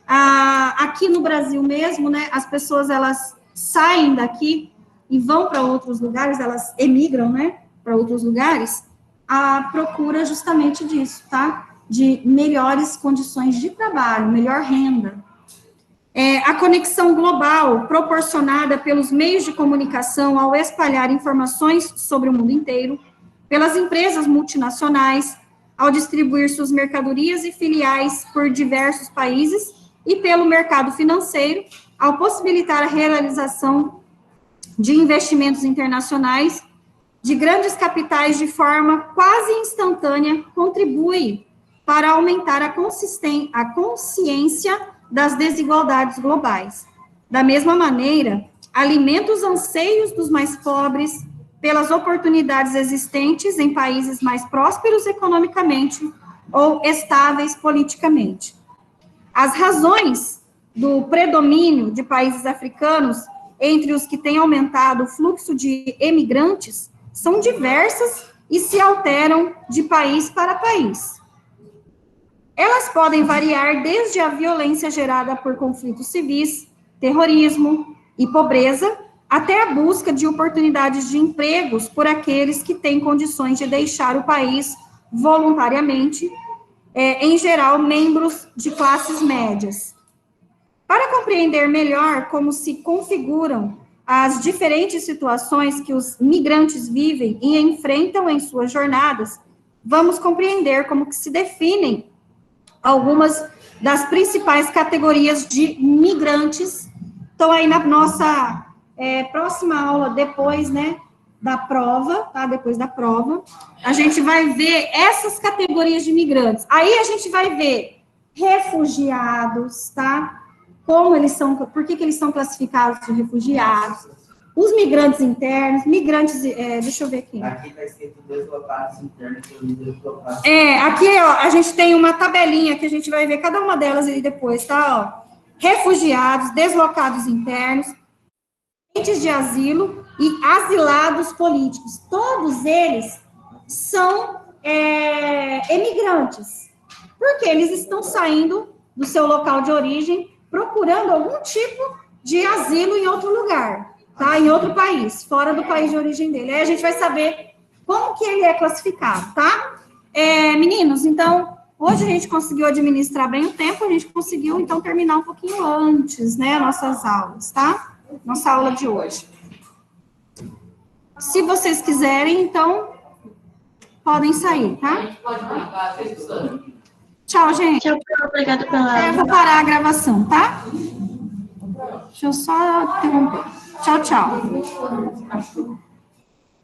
Aqui no Brasil mesmo, né, as pessoas, elas saem daqui e vão para outros lugares, elas emigram, né, para outros lugares, à procura justamente disso, tá? De melhores condições de trabalho, melhor renda. A conexão global proporcionada pelos meios de comunicação ao espalhar informações sobre o mundo inteiro, pelas empresas multinacionais, ao distribuir suas mercadorias e filiais por diversos países, e pelo mercado financeiro, ao possibilitar a realização de investimentos internacionais de grandes capitais de forma quase instantânea, contribui para aumentar a consciência das desigualdades globais. Da mesma maneira, alimenta os anseios dos mais pobres pelas oportunidades existentes em países mais prósperos economicamente ou estáveis politicamente. As razões do predomínio de países africanos entre os que têm aumentado o fluxo de emigrantes são diversas e se alteram de país para país. Elas podem variar desde a violência gerada por conflitos civis, terrorismo e pobreza, até a busca de oportunidades de empregos por aqueles que têm condições de deixar o país voluntariamente, em geral, membros de classes médias. Para compreender melhor como se configuram as diferentes situações que os migrantes vivem e enfrentam em suas jornadas, vamos compreender como que se definem algumas das principais categorias de migrantes. Então, aí na nossa próxima aula, depois, né, da prova, tá? Depois da prova, a gente vai ver essas categorias de migrantes. Aí a gente vai ver refugiados, tá? Como eles são, por que eles são classificados de refugiados, os migrantes internos, migrantes, deixa eu ver aqui.
Aqui está escrito deslocados internos e deslocados.
Aqui, ó, a gente tem uma tabelinha que a gente vai ver cada uma delas aí depois, tá? Ó, refugiados, deslocados internos, agentes de asilo e asilados políticos. Todos eles são emigrantes, porque eles estão saindo do seu local de origem, procurando algum tipo de asilo em outro lugar, tá? Em outro país, fora do país de origem dele. Aí a gente vai saber como que ele é classificado, tá? Meninos, então, hoje a gente conseguiu administrar bem o tempo, a gente conseguiu, então, terminar um pouquinho antes, né, nossas aulas, tá? Nossa aula de hoje. Se vocês quiserem, então, podem sair, tá? Tchau, gente.
Tchau, obrigada pela
Eu vou parar a gravação, tá? Deixa eu só interromper. Tchau, tchau.